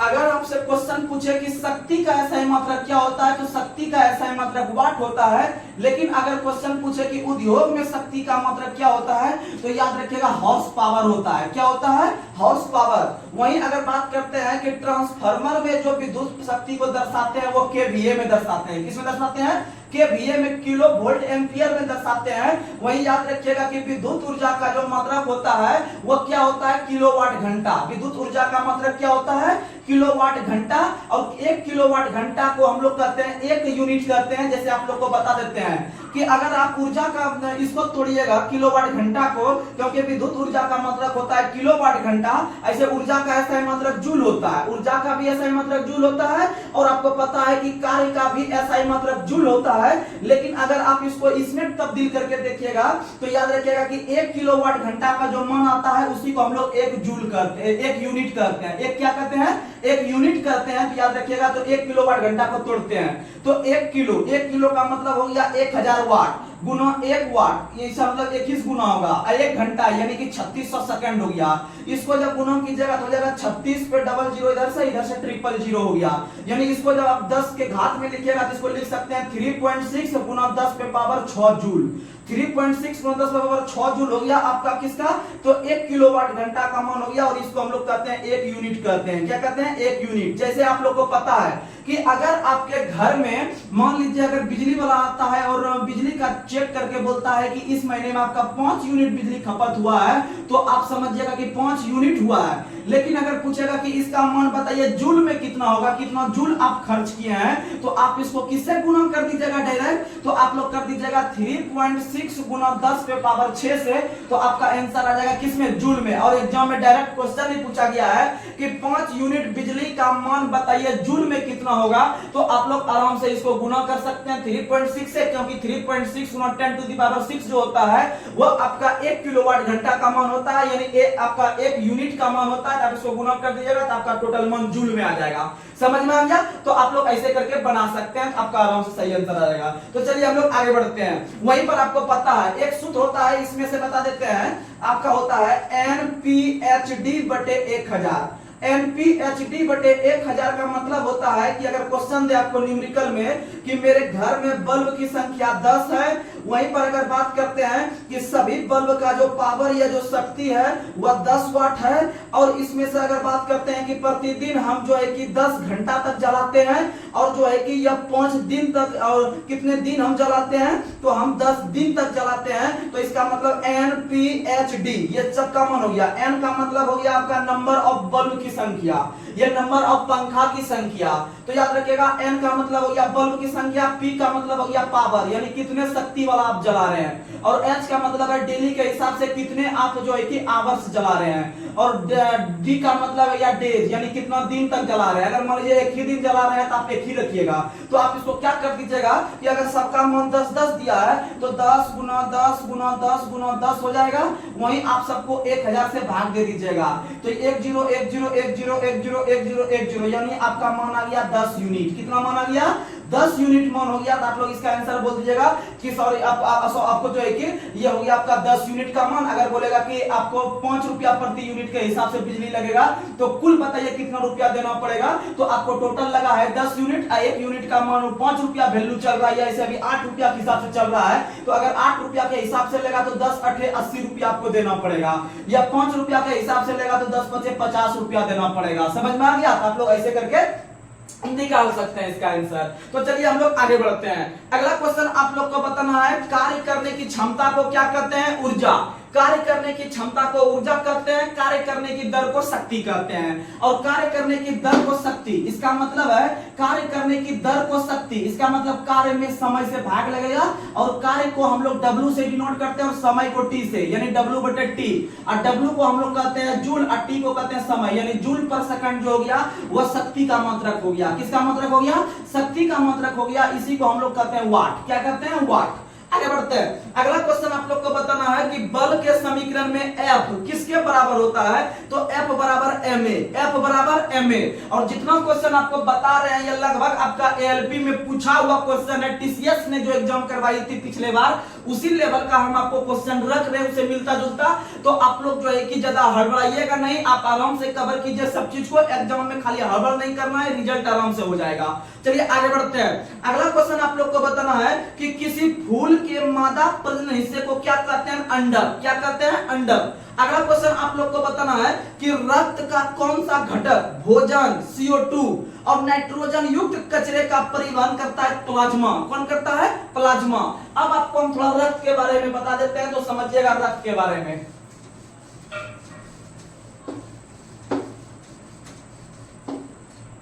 अगर आपसे क्वेश्चन पूछे कि शक्ति का SI मात्रक क्या होता है, तो शक्ति का SI मात्रक वाट होता है। लेकिन अगर क्वेश्चन पूछे कि उद्योग में शक्ति का मात्रक क्या होता है, तो याद रखिएगा हॉर्स पावर होता है। क्या होता है? Horse power. वहीं अगर बात करते हैं कि ट्रांसफार्मर में जो विद्युत शक्ति को दर्शाते हैं वो kVA में दर्शाते हैं। किसमें दर्शाते हैं? kVA में, किलो वोल्ट एम्पियर में दर्शाते हैं। वहीं याद रखिएगा कि विद्युत ऊर्जा का जो मात्रक होता है वो क्या होता है? किलोवाट घंटा। विद्युत ऊर्जा का मात्रक क्या होता है? किलोवाट घंटा। और 1 किलोवाट घंटा को हम लोग कहते हैं 1 यूनिट कहते हैं। जैसे आप लोग को बता देते हैं कि अगर आप ऊर्जा का इसको तोड़िएगा किलोवाट घंटा को, क्योंकि विद्युत ऊर्जा का मात्रक होता है किलोवाट घंटा, ऐसे ऊर्जा का SI मात्रक जूल होता है। ऊर्जा का भी SI मात्रक जूल होता है और आपको पता है कि कार्य का भी SI मात्रक जूल होता है। लेकिन अगर आप इसको इसमें तब्दील करके देखिएगा तो याद रखिएगा कि 1 किलोवाट घंटा का जो मान आता है उसी को हम लोग 1 जूल करते हैं, 1 यूनिट करते हैं। एक क्या कहते हैं? 1 यूनिट करते हैं। तो याद रखिएगा, तो 1 किलोवाट घंटा को तोड़ते हैं तो 1 किलो का मतलब हो गया 1000 वाट गुना 1 वाट, ये मतलब 21 गुना होगा 1 घंटा, यानी कि 3600 सेकंड हो गया। इसको जब गुना कीजिएगा तो हो जाएगा 36 पे 00 इधर से 000 हो गया। यानी इसको जब आप 10 के घात में लिखिएगा तो इसको लिख सकते हैं 3.6 गुना 10 पे पावर 6 जूल। 3.6 गुना 10 पे पावर 6 जूल हो गया आपका किसका? तो 1 किलोवाट घंटा का मान हो गया। और इसको हम लोग कहते हैं 1 यूनिट कहते हैं। क्या कहते हैं? 1 यूनिट। जैसे आप लोग को पता है कि अगर आपके घर में मान लीजिए अगर बिजली वाला आता है और बिजली का चेक करके बोलता है कि इस महीने में आपका 5 यूनिट बिजली खपत हुआ है, तो आप समझिएगा कि 5 यूनिट हुआ है। लेकिन अगर पूछेगा कि इसका मान बताइए जूल में कितना होगा, कितना जूल आप खर्च किए हैं, तो आप इसको किससे गुना कर दीजिएगा डायरेक्ट? तो आप लोग कर दीजिएगा 3.6 गुना 10 पे पावर 6 से। तो आपका आंसर आ जाएगा किसमें? जूल में। और एग्जाम में डायरेक्ट क्वेश्चन ही पूछा गया है कि 5 यूनिट बिजली का मान बताइए जूल में कितना होगा। तो आप लोग आराम से इसको गुना कर सकते हैं 3.6 से, क्योंकि 3.6 गुना 10 टू द पावर 6 जो होता है वो आपका 1 किलोवाट घंटा का मान होता है, यानी आपका 1 यूनिट का मान होता है। आप इसको गुना कर दीजिएगा तो आपका टोटल मान जूल में आ जाएगा। समझ में आ गया? तो आप लोग ऐसे करके बना सकते हैं, आपका आराम से सही आंसर आ जाएगा। तो चलिए हम लोग आगे बढ़ते हैं। वहीं पर आपको पता है एक सूत्र होता है, इसमें से बता देते हैं, आपका होता है NPHD बटे 1000। NPHD बटे 1000 का मतलब होता है कि अगर क्वेश्चन दे आपको न्यूमेरिकल में कि मेरे घर में बल्ब की संख्या 10 है, वहीं पर अगर बात करते हैं कि सभी बल्ब का जो पावर या जो शक्ति है वह 10 वाट है, और इसमें से अगर बात करते हैं कि प्रतिदिन हम जो है कि 10 घंटा तक जलाते हैं, और जो है कि यह 5 दिन तक, और कितने दिन हम जलाते हैं, तो हम 10 दिन तक जलाते हैं। तो इसका मतलब NPHD ये सबका मान हो गया। N का मतलब हो गया आपका नंबर ऑफ बल्ब की संख्या, ये नंबर ऑफ पंखा की संख्या। तो याद रखिएगा N का मतलब हो गया बल्ब की संख्या, P का मतलब हो गया पावर, यानी कितने शक्ति वाला आप जला रहे हैं, और H का मतलब है डेली के हिसाब से कितने आप जो है कि आवर्स जला रहे हैं, और D का मतलब है या डेज, यानी कितना दिन तक जला रहे हैं। अगर मान लीजिए एक ही दिन जला रहे हैं तो आप एक ही रखिएगा। तो आप इसको क्या कर दीजिएगा कि अगर सबका मान 10 दिया है तो 10 गुना 10 गुना 10 गुना 10 हो जाएगा। वहीं आप सबको 1000 से भाग दे दीजिएगा। तो 101010101010 यानी आपका मान आ गया 10 यूनिट। कितना मान आ गया? 10 यूनिट मन हो गया, तो आप लोग इसका आंसर बोल दीजिएगा कि सॉरी आपको जो है कि ये हो गया आपका 10 यूनिट का मान। अगर बोलेगा कि आपको 5 रुपया प्रति यूनिट के हिसाब से बिजली लगेगा तो कुल बताइए कितना रुपया देना पड़ेगा। तो आपको टोटल लगा है 10 यूनिट, 1 यूनिट का मान 5 रुपया वैल्यू चल रहा है, ऐसे अभी 8 रुपया के हिसाब से चल रहा है। तो अगर 8 रुपया के हिसाब से लेगा तो 10 8 80 रुपया आपको देना पड़ेगा, या 5 रुपया के हिसाब से लेगा तो 10 5 50 रुपया देना पड़ेगा। समझ में आ गया? आप लोग ऐसे करके निकाल सकते हैं इसका आंसर। तो चलिए हम लोग आगे बढ़ते हैं। अगला क्वेश्चन आप लोग को बताना है, कार्य करने की क्षमता को क्या कहते हैं? ऊर्जा। कार्य करने की क्षमता को ऊर्जा कहते हैं, कार्य करने की दर को शक्ति कहते हैं। और कार्य करने की दर को शक्ति, इसका मतलब है कार्य करने की दर को शक्ति, इसका मतलब कार्य में समय से भाग लगेगा, और कार्य को हम लोग W से डिनोट करते हैं और समय को T से, यानी W/T। और W को हम लोग कहते हैं जूल और T को कहते हैं समय, यानी जूल पर सेकंड जो हो गया वह शक्ति का मात्रक हो गया। किसका मात्रक हो गया? शक्ति का मात्रक हो गया। इसी को हम लोग कहते हैं वाट। क्या कहते हैं? वाट। आगे बढ़ते हैं। अगला क्वेश्चन आप लोग को बताना है कि बल के समीकरण में F किसके बराबर होता है? तो F बराबर ma, F बराबर ma। और जितना क्वेश्चन आपको बता रहे हैं ये लगभग आपका ALP में पूछा हुआ क्वेश्चन है। TCS ने जो एग्जाम करवाई थी पिछले बार, उसी लेवल का हम आपको क्वेश्चन रख रहे हैं, उसे मिलता जुलता। तो आप लोग जो है कि ज्यादा हड़बड़ाइएगा नहीं, आप आराम से कवर कीजिए सब चीज को। एग्जाम में खाली हड़बड़ नहीं करना है, रिजल्ट आराम से हो जाएगा। चलिए आगे बढ़ते हैं। अगला क्वेश्चन आप लोग को बताना है कि किसी फूल के मादा प्रजनन हिस्से को क्या कहते हैं? अंडक। क्या कहते हैं? अंडक। अगला क्वेश्चन आप लोग को बताना है कि रक्त का कौन सा घटक भोजन, CO2 और नाइट्रोजन युक्त कचरे का परिवहन करता है? प्लाज्मा। कौन करता है? प्लाज्मा। अब आपको हम थोड़ा रक्त के बारे में बता देते हैं, तो समझिएगा रक्त के बारे में।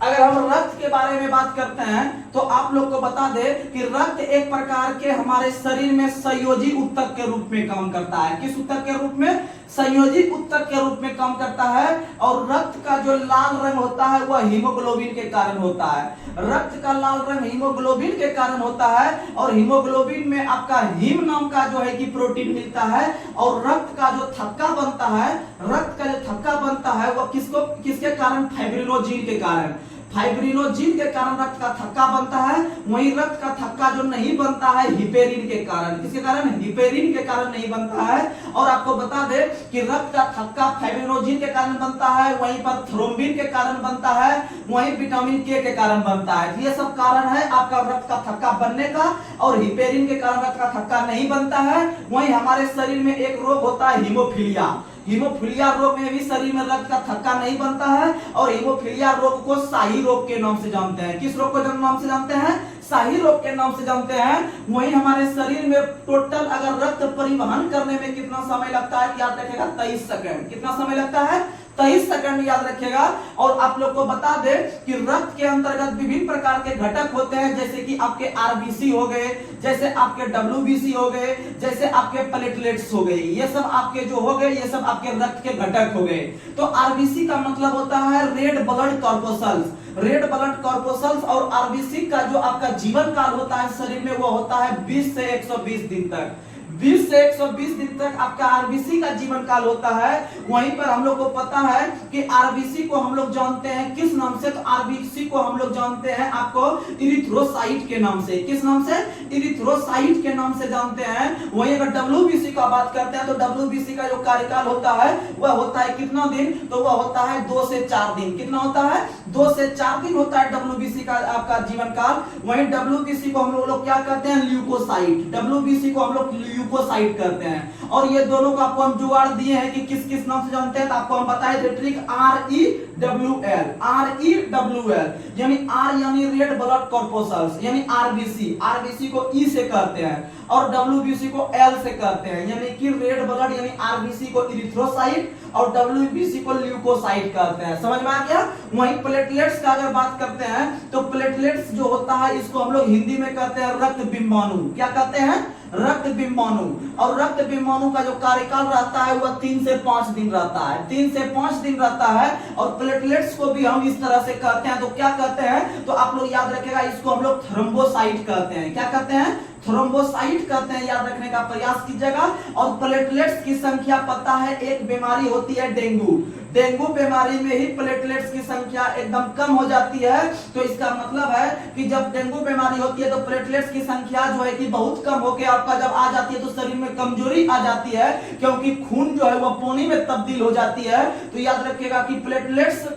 अगर हम रक्त के बारे में बात करते हैं तो आप लोग को बता दे कि रक्त एक प्रकार के हमारे शरीर में संयोजी उत्तक के रूप में काम करता है। किस उत्तक के रूप में? संयोजी उत्तक के रूप में काम करता है। और रक्त का जो लाल रंग होता है वह हीमोग्लोबिन के कारण होता है। रक्त का लाल रंग हीमोग्लोबिन के कारण होता है। और हीमोग्लोबिन में आपका हीम नाम का जो है कि प्रोटीन मिलता है। और रक्त का जो थक्का बनता है, रक्त का जो थक्का बनता है वह किसके कारण? फाइब्रिनोजिन के कारण। फाइब्रिनोजिन के कारण रक्त का थक्का बनता है। वहीं रक्त का थक्का जो नहीं बनता है हिपेरिन के कारण। किसके कारण? हिपेरिन के कारण नहीं बनता है। और आपको बता दे कि रक्त का थक्का फाइब्रिनोजिन के कारण बनता है, वहीं पर थ्रोम्बिन के कारण बनता है, वहीं विटामिन के कारण बनता है। ये सब कारण है आपका रक्त का थक्का बनने का। और हिपेरिन के कारण रक्त का थक्का नहीं बनता है। वहीं हमारे शरीर में एक रोग होता है हीमोफीलिया। हीमोफीलिया रोग में भी शरीर में रक्त का थक्का नहीं बनता है। और हीमोफीलिया रोग को शाही रोग के नाम से जानते हैं। किस रोग को नाम से जानते हैं? शाही रोग के नाम से जानते हैं। वहीं हमारे शरीर में टोटल अगर रक्त परिवहन करने में कितना समय लगता है? याद रखेगा 23 सेकंड। कितना समय लगता है? 23 सेकंड याद रखेगा। और आप लोग को बता दे कि रक्त के अंतर्गत विभिन्न प्रकार के घटक होते हैं, जैसे कि आपके आरबीसी हो गए, जैसे आपके डब्ल्यूबीसी हो गए, जैसे आपके प्लेटलेट्स हो गए। ये सब आपके जो हो गए, ये सब आपके रक्त के घटक हो गए। तो आरबीसी का मतलब होता है red blood corpuscles. Red blood corpuscles और आरबीसी का जो आपका जीवन काल होता है शरीर में, वो होता है 20 से 120 दिन तक। 20 से 120 दिन तक आपका आरबीसी का जीवन काल होता है। वहीं पर हम लोग को पता है कि आरबीसी को हम लोग जानते हैं किस नाम से? तो आरबीसी को हम लोग जानते हैं आपको इरिथ्रोसाइट के नाम से। किस नाम से? इरिथ्रोसाइट के नाम से जानते हैं। वहीं अगर डब्ल्यूबीसी का बात करते हैं तो डब्ल्यूबीसी का जो कार्यकाल होता है वह होता है कितना दिन? तो वह होता है 2 से 4 दिन। कितना होता है? 2 से 4 दिन होता है डब्ल्यूबीसी का आपका जीवन काल। वहीं डब्ल्यूबीसी को हम लोग क्या कहते हैं? ल्यूकोसाइट। डब्ल्यूबीसी को हम लोग ल्यूकोसाइट करते हैं। और ये दोनों को आपको हम जुगाड़ दिए हैं कि किस किस नाम से जानते हैं, तो आपको हम बताए ट्रिक REWL। REWL यानी R यानी रेड ब्लड कॉर्पोसल्स, यानी आरबीसी। आरबीसी को E से कहते हैं और डब्ल्यूबीसी को L से कहते हैं, यानी कि रेड ब्लड यानी आरबीसी को इरिथ्रोसाइट और डब्ल्यूबीसी को ल्यूकोसाइट कहते हैं। समझ में आ गया? वहीं प्लेटलेट्स का अगर बात करते हैं तो प्लेटलेट्स जो होता है इसको हम लोग हिंदी में कहते हैं रक्त बिंबाणु। क्या कहते हैं? रक्त बिंबाणु। और रक्त बिंबाणु का जो कार्यकाल रहता है वह 3 से 5 दिन रहता है। 3 से 5 दिन रहता है। और प्लेटलेट्स को भी हम इस तरह से कहते हैं, तो क्या कहते हैं? तो आप लोग याद रखेगा, इसको हम लोग थ्रोम्बोसाइट कहते हैं। क्या कहते हैं? थ्रोम्बोसाइट कहते हैं, याद रखने का प्रयास कीजिएगा। और प्लेटलेट्स की संख्या पता है, एक बीमारी होती है डेंगू, डेंगू बीमारी में ही प्लेटलेट्स की संख्या एकदम कम हो जाती है। तो इसका मतलब है कि जब डेंगू बीमारी होती है तो प्लेटलेट्स की संख्या जो है कि बहुत कम होकर आपका जब आ जाती है तो शरीर में कमजोरी आ जाती है, क्योंकि खून जो है वह पानी में तब्दील हो जाती है। तो याद रखिएगा कि प्लेटलेट्स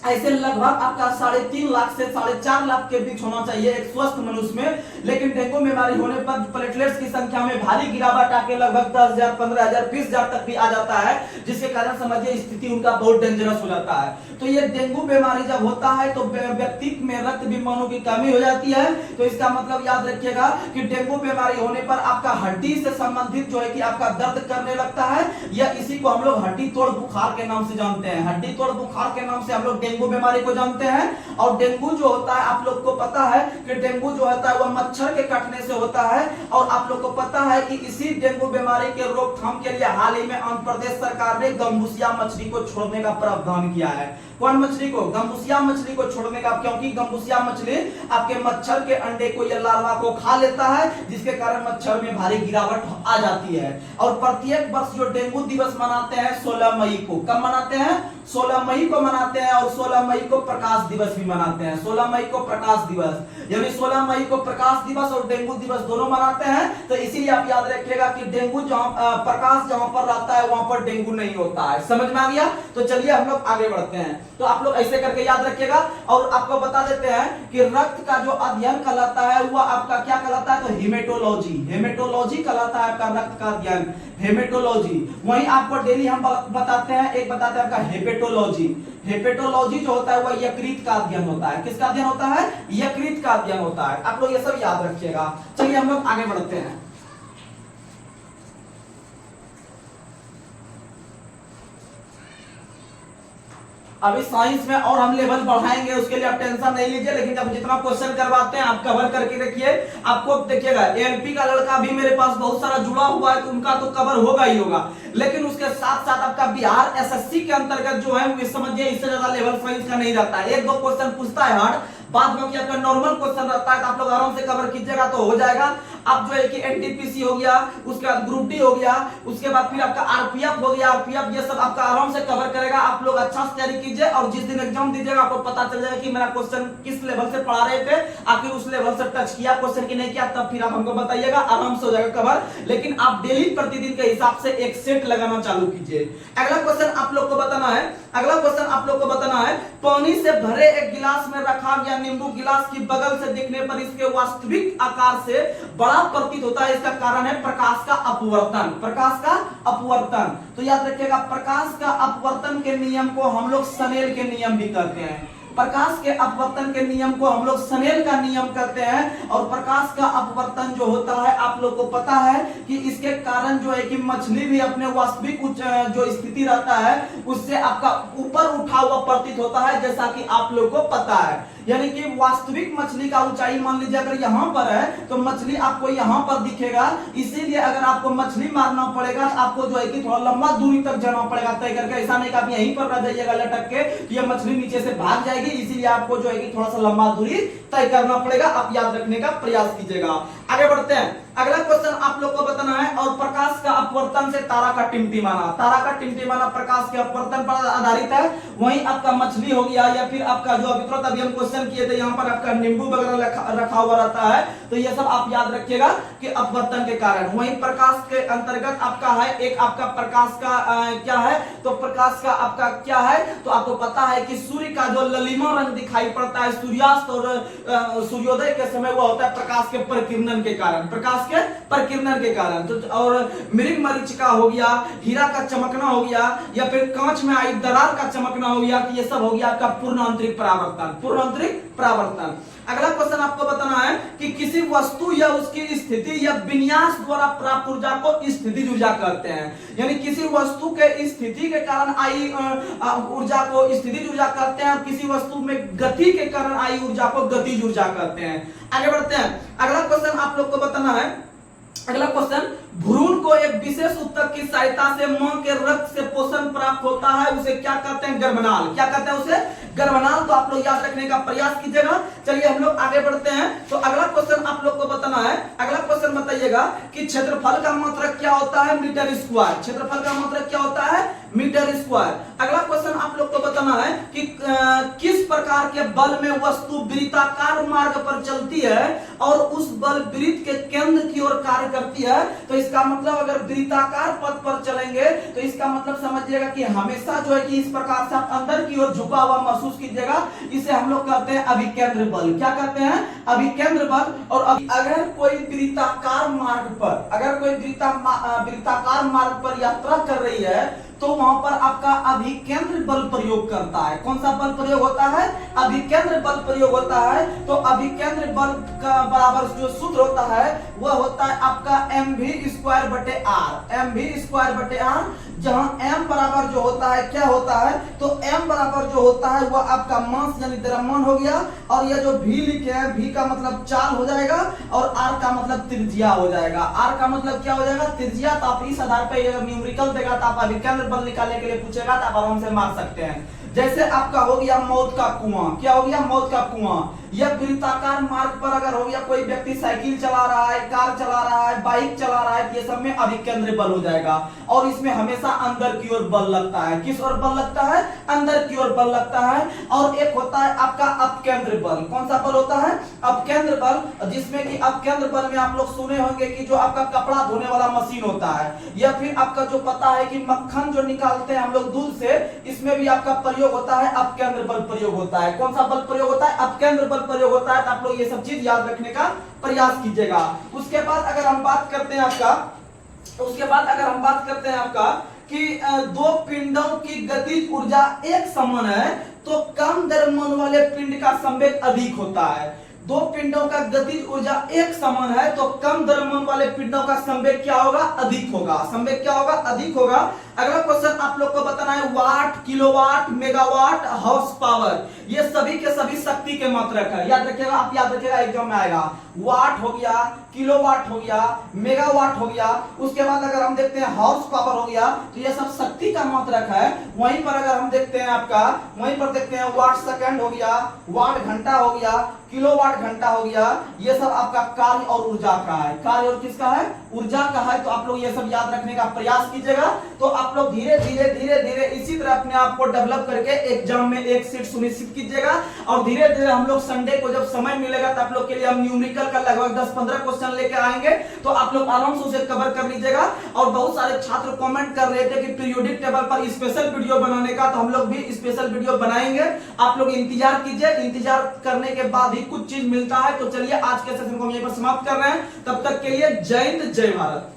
ऐसे लगभग आपका 3.5 लाख से 4.5 लाख के बीच होना चाहिए एक स्वस्थ मनुष्य में। लेकिन डेंगू बीमारी होने पर प्लेटलेट्स की संख्या में भारी गिरावट आके लगभग 10,000, 15,000, 20,000 तक भी आ जाता है, जिसके कारण समझिए स्थिति उनका बहुत डेंजरस हो जाता है। तो ये डेंगू बीमारी जब होता है तो व्यक्ति में रक्त विमानों की कमी हो जाती है। तो इसका मतलब याद रखिएगा कि डेंगू बीमारी होने पर आपका हड्डी से संबंधित जो है कि आपका दर्द करने लगता है, या इसी को हम लोग हड्डी तोड़ बुखार के नाम से जानते हैं। हड्डी तोड़ बुखार के नाम से हम लोग डेंगू बीमारी को जानते हैं। और डेंगू जो होता है आप लोग को पता है कि डेंगू जो होता है वह मच्छर के काटने से होता है। और आप लोग को पता है कि इसी डेंगू बीमारी के रोकथाम के लिए हाल ही में आंध्र प्रदेश सरकार ने गंबुसिया मछली को छोड़ने का प्रावधान किया है। कौन मछली को? गंबुसिया मछली को छोड़ने का, क्योंकि गंबुसिया मछली आपके मच्छर के अंडे को या लार्वा को खा लेता है, जिसके कारण मच्छर में भारी गिरावट आ जाती है। और प्रत्येक वर्ष जो डेंगू दिवस मनाते हैं 16 मई को, कब मनाते हैं? 16 मई को मनाते हैं। और 16 मई को प्रकाश दिवस भी मनाते हैं। 16 मई को प्रकाश दिवस, यानी 16 मई को प्रकाश दिवस और डेंगू दिवस दोनों मनाते हैं। तो इसीलिए आप याद रखिएगा कि डेंगू जहां प्रकाश जहां पर रहता है वहां पर डेंगू नहीं होता है। समझ में आ गया? तो चलिए हम लोग आगे बढ़ते हैं। तो आप लोग ऐसे करके याद रखिएगा। और आपको बता देते हैं कि रक्त का जो अध्ययन कहलाता है वह आपका क्या कहलाता है? तो हेमेटोलॉजी, हेमेटोलॉजी कहलाता है आपका रक्त का अध्ययन, हेमेटोलॉजी। वहीं आपको डेली हम बताते हैं, एक बताते हैं आपका हेपेटोलॉजी। हेपेटोलॉजी जो होता है वह यकृत का अध्ययन होता है। किसका अध्ययन होता है? यकृत का अध्ययन होता है। आप लोग ये सब याद रखिएगा। चलिए हम लोग आगे बढ़ते हैं। अभी साइंस में और हम लेवल बढ़ाएंगे, उसके लिए आप टेंशन नहीं लीजिए। लेकिन जब जितना क्वेश्चन करवाते हैं आप कवर करके रखिए। आपको देखिएगा एएनपी का लड़का भी मेरे पास बहुत सारा जुड़ा हुआ है, तो उनका तो कवर होगा ही होगा। लेकिन उसके साथ साथ आपका बिहार एसएससी के अंतर्गत जो है वो समझिए इससे ज्यादा लेवल साइंस का नहीं रहता है। 1-2 क्वेश्चन पूछता है हार्ड, बाद में आपका नॉर्मल क्वेश्चन रहता है, तो आप लोग आराम से कवर कीजिएगा तो हो जाएगा। अब जो है कि एनटीपीसी हो गया, उसके बाद ग्रुप डी हो गया, उसके बाद फिर आपका आरपीएफ हो गया, आरपीएफ ये सब आपका आराम से कवर करेगा। आप लोग अच्छा से तैयारी कीजिए और जिस दिन एग्जाम दीजिएगा आपको पता चल जाएगा कि मेरा क्वेश्चन किस लेवल से पढ़ा रहे थे, आखिर उस लेवल से टच किया क्वेश्चन की नहीं किया, तब फिर आप हमको बताइएगा, आराम से हो जाएगा कवर। लेकिन आप डेली प्रतिदिन के हिसाब से एक सेट लगाना चालू कीजिए। अगला क्वेश्चन आप लोग को बताना है, अगला क्वेश्चन आप लोग को बताना है, पानी से भरे एक गिलास में रखा गया नींबू गिलास की बगल से देखने पर इसके वास्तविक आकार से बड़ा प्रतीत होता है। इसका कारण है प्रकाश का अपवर्तन, प्रकाश का अपवर्तन। तो याद रखिएगा प्रकाश का अपवर्तन के नियम को हम लोग स्नेल के नियम भी कहते हैं। प्रकाश के अपवर्तन के नियम को हम लोग स्नेल का नियम कहते हैं। और प्रकाश का अपवर्तन जो होता है आप लोग को पता है कि इसके कारण जो है कि मछली भी अपने वास्तविक जो स्थिति रहता है उससे आपका ऊपर उठा हुआ प्रतीत होता है, जैसा कि आप लोग को पता है। यानी कि वास्तविक मछली का ऊंचाई मान लीजिए अगर यहाँ पर है तो मछली आपको यहाँ पर दिखेगा। इसीलिए अगर आपको मछली मारना पड़ेगा तो आपको जो है कि थोड़ा लंबा दूरी तक जाना पड़ेगा तय करके। ऐसा नहीं कि आप यहीं पर रह जाइएगा लटक के, तो ये मछली नीचे से भाग जाएगी। इसीलिए आपको जो है कि थोड़ा सा लंबा दूरी तय करना पड़ेगा। आप याद रखने का प्रयास कीजिएगा। आगे बढ़ते हैं। अगला क्वेश्चन आप लोग को बताना है, और प्रकाश का अपवर्तन से तारा का टिमटिमाना, तारा का टिमटिमाना प्रकाश के अपवर्तन पर आधारित है। वहीं आपका मछली हो गया, या फिर आपका जो अभी हम क्वेश्चन किए थे यहाँ पर आपका नींबू वगैरह रखा हुआ रहता है। तो ये सब आप याद रखिएगा कि अपवर्तन के कारण। वहीं प्रकाश के अंतर्गत आपका है एक आपका प्रकाश का क्या है, तो प्रकाश का आपका क्या है, तो आपको पता है कि सूर्य का जो ललिमा रंग दिखाई पड़ता है सूर्यास्त और सूर्योदय के समय, वो होता है प्रकाश के प्रकिरणन के कारण, प्रकाश के प्रकिरणन के कारण। तो और मृग मरीचिका हो गया, हीरा का चमकना हो गया, या फिर कांच में आई दरार का चमकना हो गया, तो ये सब हो गया आपका पूर्ण आंतरिक परावर्तन, पूर्ण आंतरिक परावर्तन। अगला क्वेश्चन आपको बताना है कि किसी वस्तु या उसकी स्थिति या विन्यास द्वारा प्राप्त ऊर्जा को स्थितिज ऊर्जा कहते हैं। यानी किसी वस्तु के स्थिति के कारण आई ऊर्जा को स्थितिज ऊर्जा कहते हैं, और किसी वस्तु में गति के कारण आई ऊर्जा को गतिज ऊर्जा कहते हैं। आगे बढ़ते हैं। अगला क्वेश्चन आप लोग को बताना है, अगला क्वेश्चन, भ्रूण को एक विशेष ऊतक की सहायता से मां के रक्त से पोषण प्राप्त होता है, उसे क्या कहते हैं? गर्भनाल। क्या कहते हैं उसे? गर्भनाल। तो आप लोग याद रखने का प्रयास कीजिएगा। चलिए हम लोग आगे बढ़ते हैं। तो अगला क्वेश्चन आप लोग को बताना है, अगला समझिएगा कि क्षेत्रफल का मात्रक क्या होता है, मीटर स्क्वायर। क्षेत्रफल का मात्रक क्या होता है, मीटर स्क्वायर। अगला क्वेश्चन आप लोग को बताना है कि किस प्रकार के बल में वस्तु वृत्ताकार मार्ग पर चलती है और उस बल वृत्त के केंद्र की ओर कार्य करती है। तो इसका मतलब अगर वृत्ताकार पथ पर चलेंगे तो इसका मतलब समझिएगा कि हमेशा जो है कि इस प्रकार से आप अंदर की ओर झुका हुआ महसूस कीजिएगा। इसे हम लोग कहते हैं अभिकेंद्र बल। क्या कहते हैं, अभिकेंद्र बल। और अगर कोई वृत्ताकार मार्ग पर, अगर कोई वृत्ताकार मार्ग पर यात्रा कर रही है तो वहां पर आपका अभिकेंद्र बल प्रयोग करता है। कौन सा बल प्रयोग होता है, अभिकेंद्र बल प्रयोग होता है। तो अभिकेंद्र बल का बराबर जो सूत्र होता है वह होता है आपका mv² बटे r। mv² बटे r, जहां m बराबर जो होता है क्या होता है, तो m बराबर जो होता है वह आपका मास यानी द्रव्यमान हो गया। और यह जो v लिखे हैं, v का मतलब चाल हो जाएगा और r का मतलब त्रिज्या हो जाएगा। r का मतलब क्या हो जाएगा, त्रिज्या। तो आप इस आधार पर न्यूमेरिकल देगा तो आप अभिकेंद्र बल निकालने के लिए पूछेगा तो आप आराम से मार सकते हैं। जैसे आपका हो गया मौत का कुआं। क्या हो गया, मौत का कुआं। यह वृत्ताकार मार्ग पर अगर हो गया, कोई व्यक्ति साइकिल चला रहा है, कार चला रहा है, बाइक चला रहा है, ये सब में अभिकेंद्र बल हो जाएगा। और इसमें हमेशा अंदर की ओर बल लगता है। किस ओर बल लगता है, अंदर की ओर बल लगता है। और एक होता है आपका अपकेंद्र बल। कौन सा बल होता है, अपकेंद्र बल, जिसमें कि अपकेंद्र बल में आप लोग सुने होंगे कि जो आपका कपड़ा धोने वाला मशीन होता है, या फिर आपका जो पता है कि मक्खन जो निकालते हैं हम लोग दूध से, इसमें भी आपका प्रयोग होता है, अपकेंद्र बल प्रयोग होता है। कौन सा बल प्रयोग होता है, अपकेंद्र बल प्रयोग होता है। तो आप लोग ये सब चीज याद रखने का प्रयास कीजिएगा। उसके बाद अगर हम बात करते हैं आपका कि दो पिंडों की गतिज ऊर्जा एक समान है तो कम द्रव्यमान वाले पिंड का संवेग अधिक होता है। दो पिंडों का गतिज ऊर्जा एक समान है तो कम द्रव्यमान वाले पिंडों का संवेग क्या होगा, अधिक होगा। संवेग क्या होगा, अधिक होगा। अगला क्वेश्चन आप लोग को बताना है वाट, किलोवाट, मेगावाट, हाउस पावर। ये सभी के सभी शक्ति के मात्रक है। याद रखिएगा, आप याद रखिएगा, एग्जाम में आएगा। वाट हो गया, किलोवाट हो गया, मेगावाट हो गया। उसके बाद अगर हम देखते हैं हाउस पावर हो गया, तो ये सब शक्ति का मात्रक है। वहीं पर अगर हम देखते हैं वहीं पर देखते हैं वाट सेकंड हो गया, वाट घंटा हो गया, किलोवाट घंटा हो गया। ये सब आपका कार्य और ऊर्जा का है। कार्य और किसका है, ऊर्जा का है। तो आप लोग ये सब याद रखने का प्रयास कीजिएगा। तो आप लोग धीरे धीरे इसी तरह अपने आप को डेवलप करके एग्जाम में एक सीट सुनिश्चित कीजिएगा। और धीरे धीरे हम लोग संडे को जब समय मिलेगा तो आप लोग के लिए हम न्यूमेरिकल का लगभग 10-15 क्वेश्चन लेके आएंगे। तो आप लोग आराम से उसे कवर कर लीजिएगा। और बहुत सारे छात्र कमेंट कर रहे थे कि पीरियोडिक टेबल पर स्पेशल वीडियो बनाने का, तो हम लोग भी स्पेशल वीडियो बनाएंगे। आप लोग इंतजार कीजिए। इंतजार करने के बाद ही कुछ चीज मिलता है। तो चलिए आज के सेशन को हम यहीं पर समाप्त कर रहे हैं। तब तक के लिए जय हिंद, जय भारत।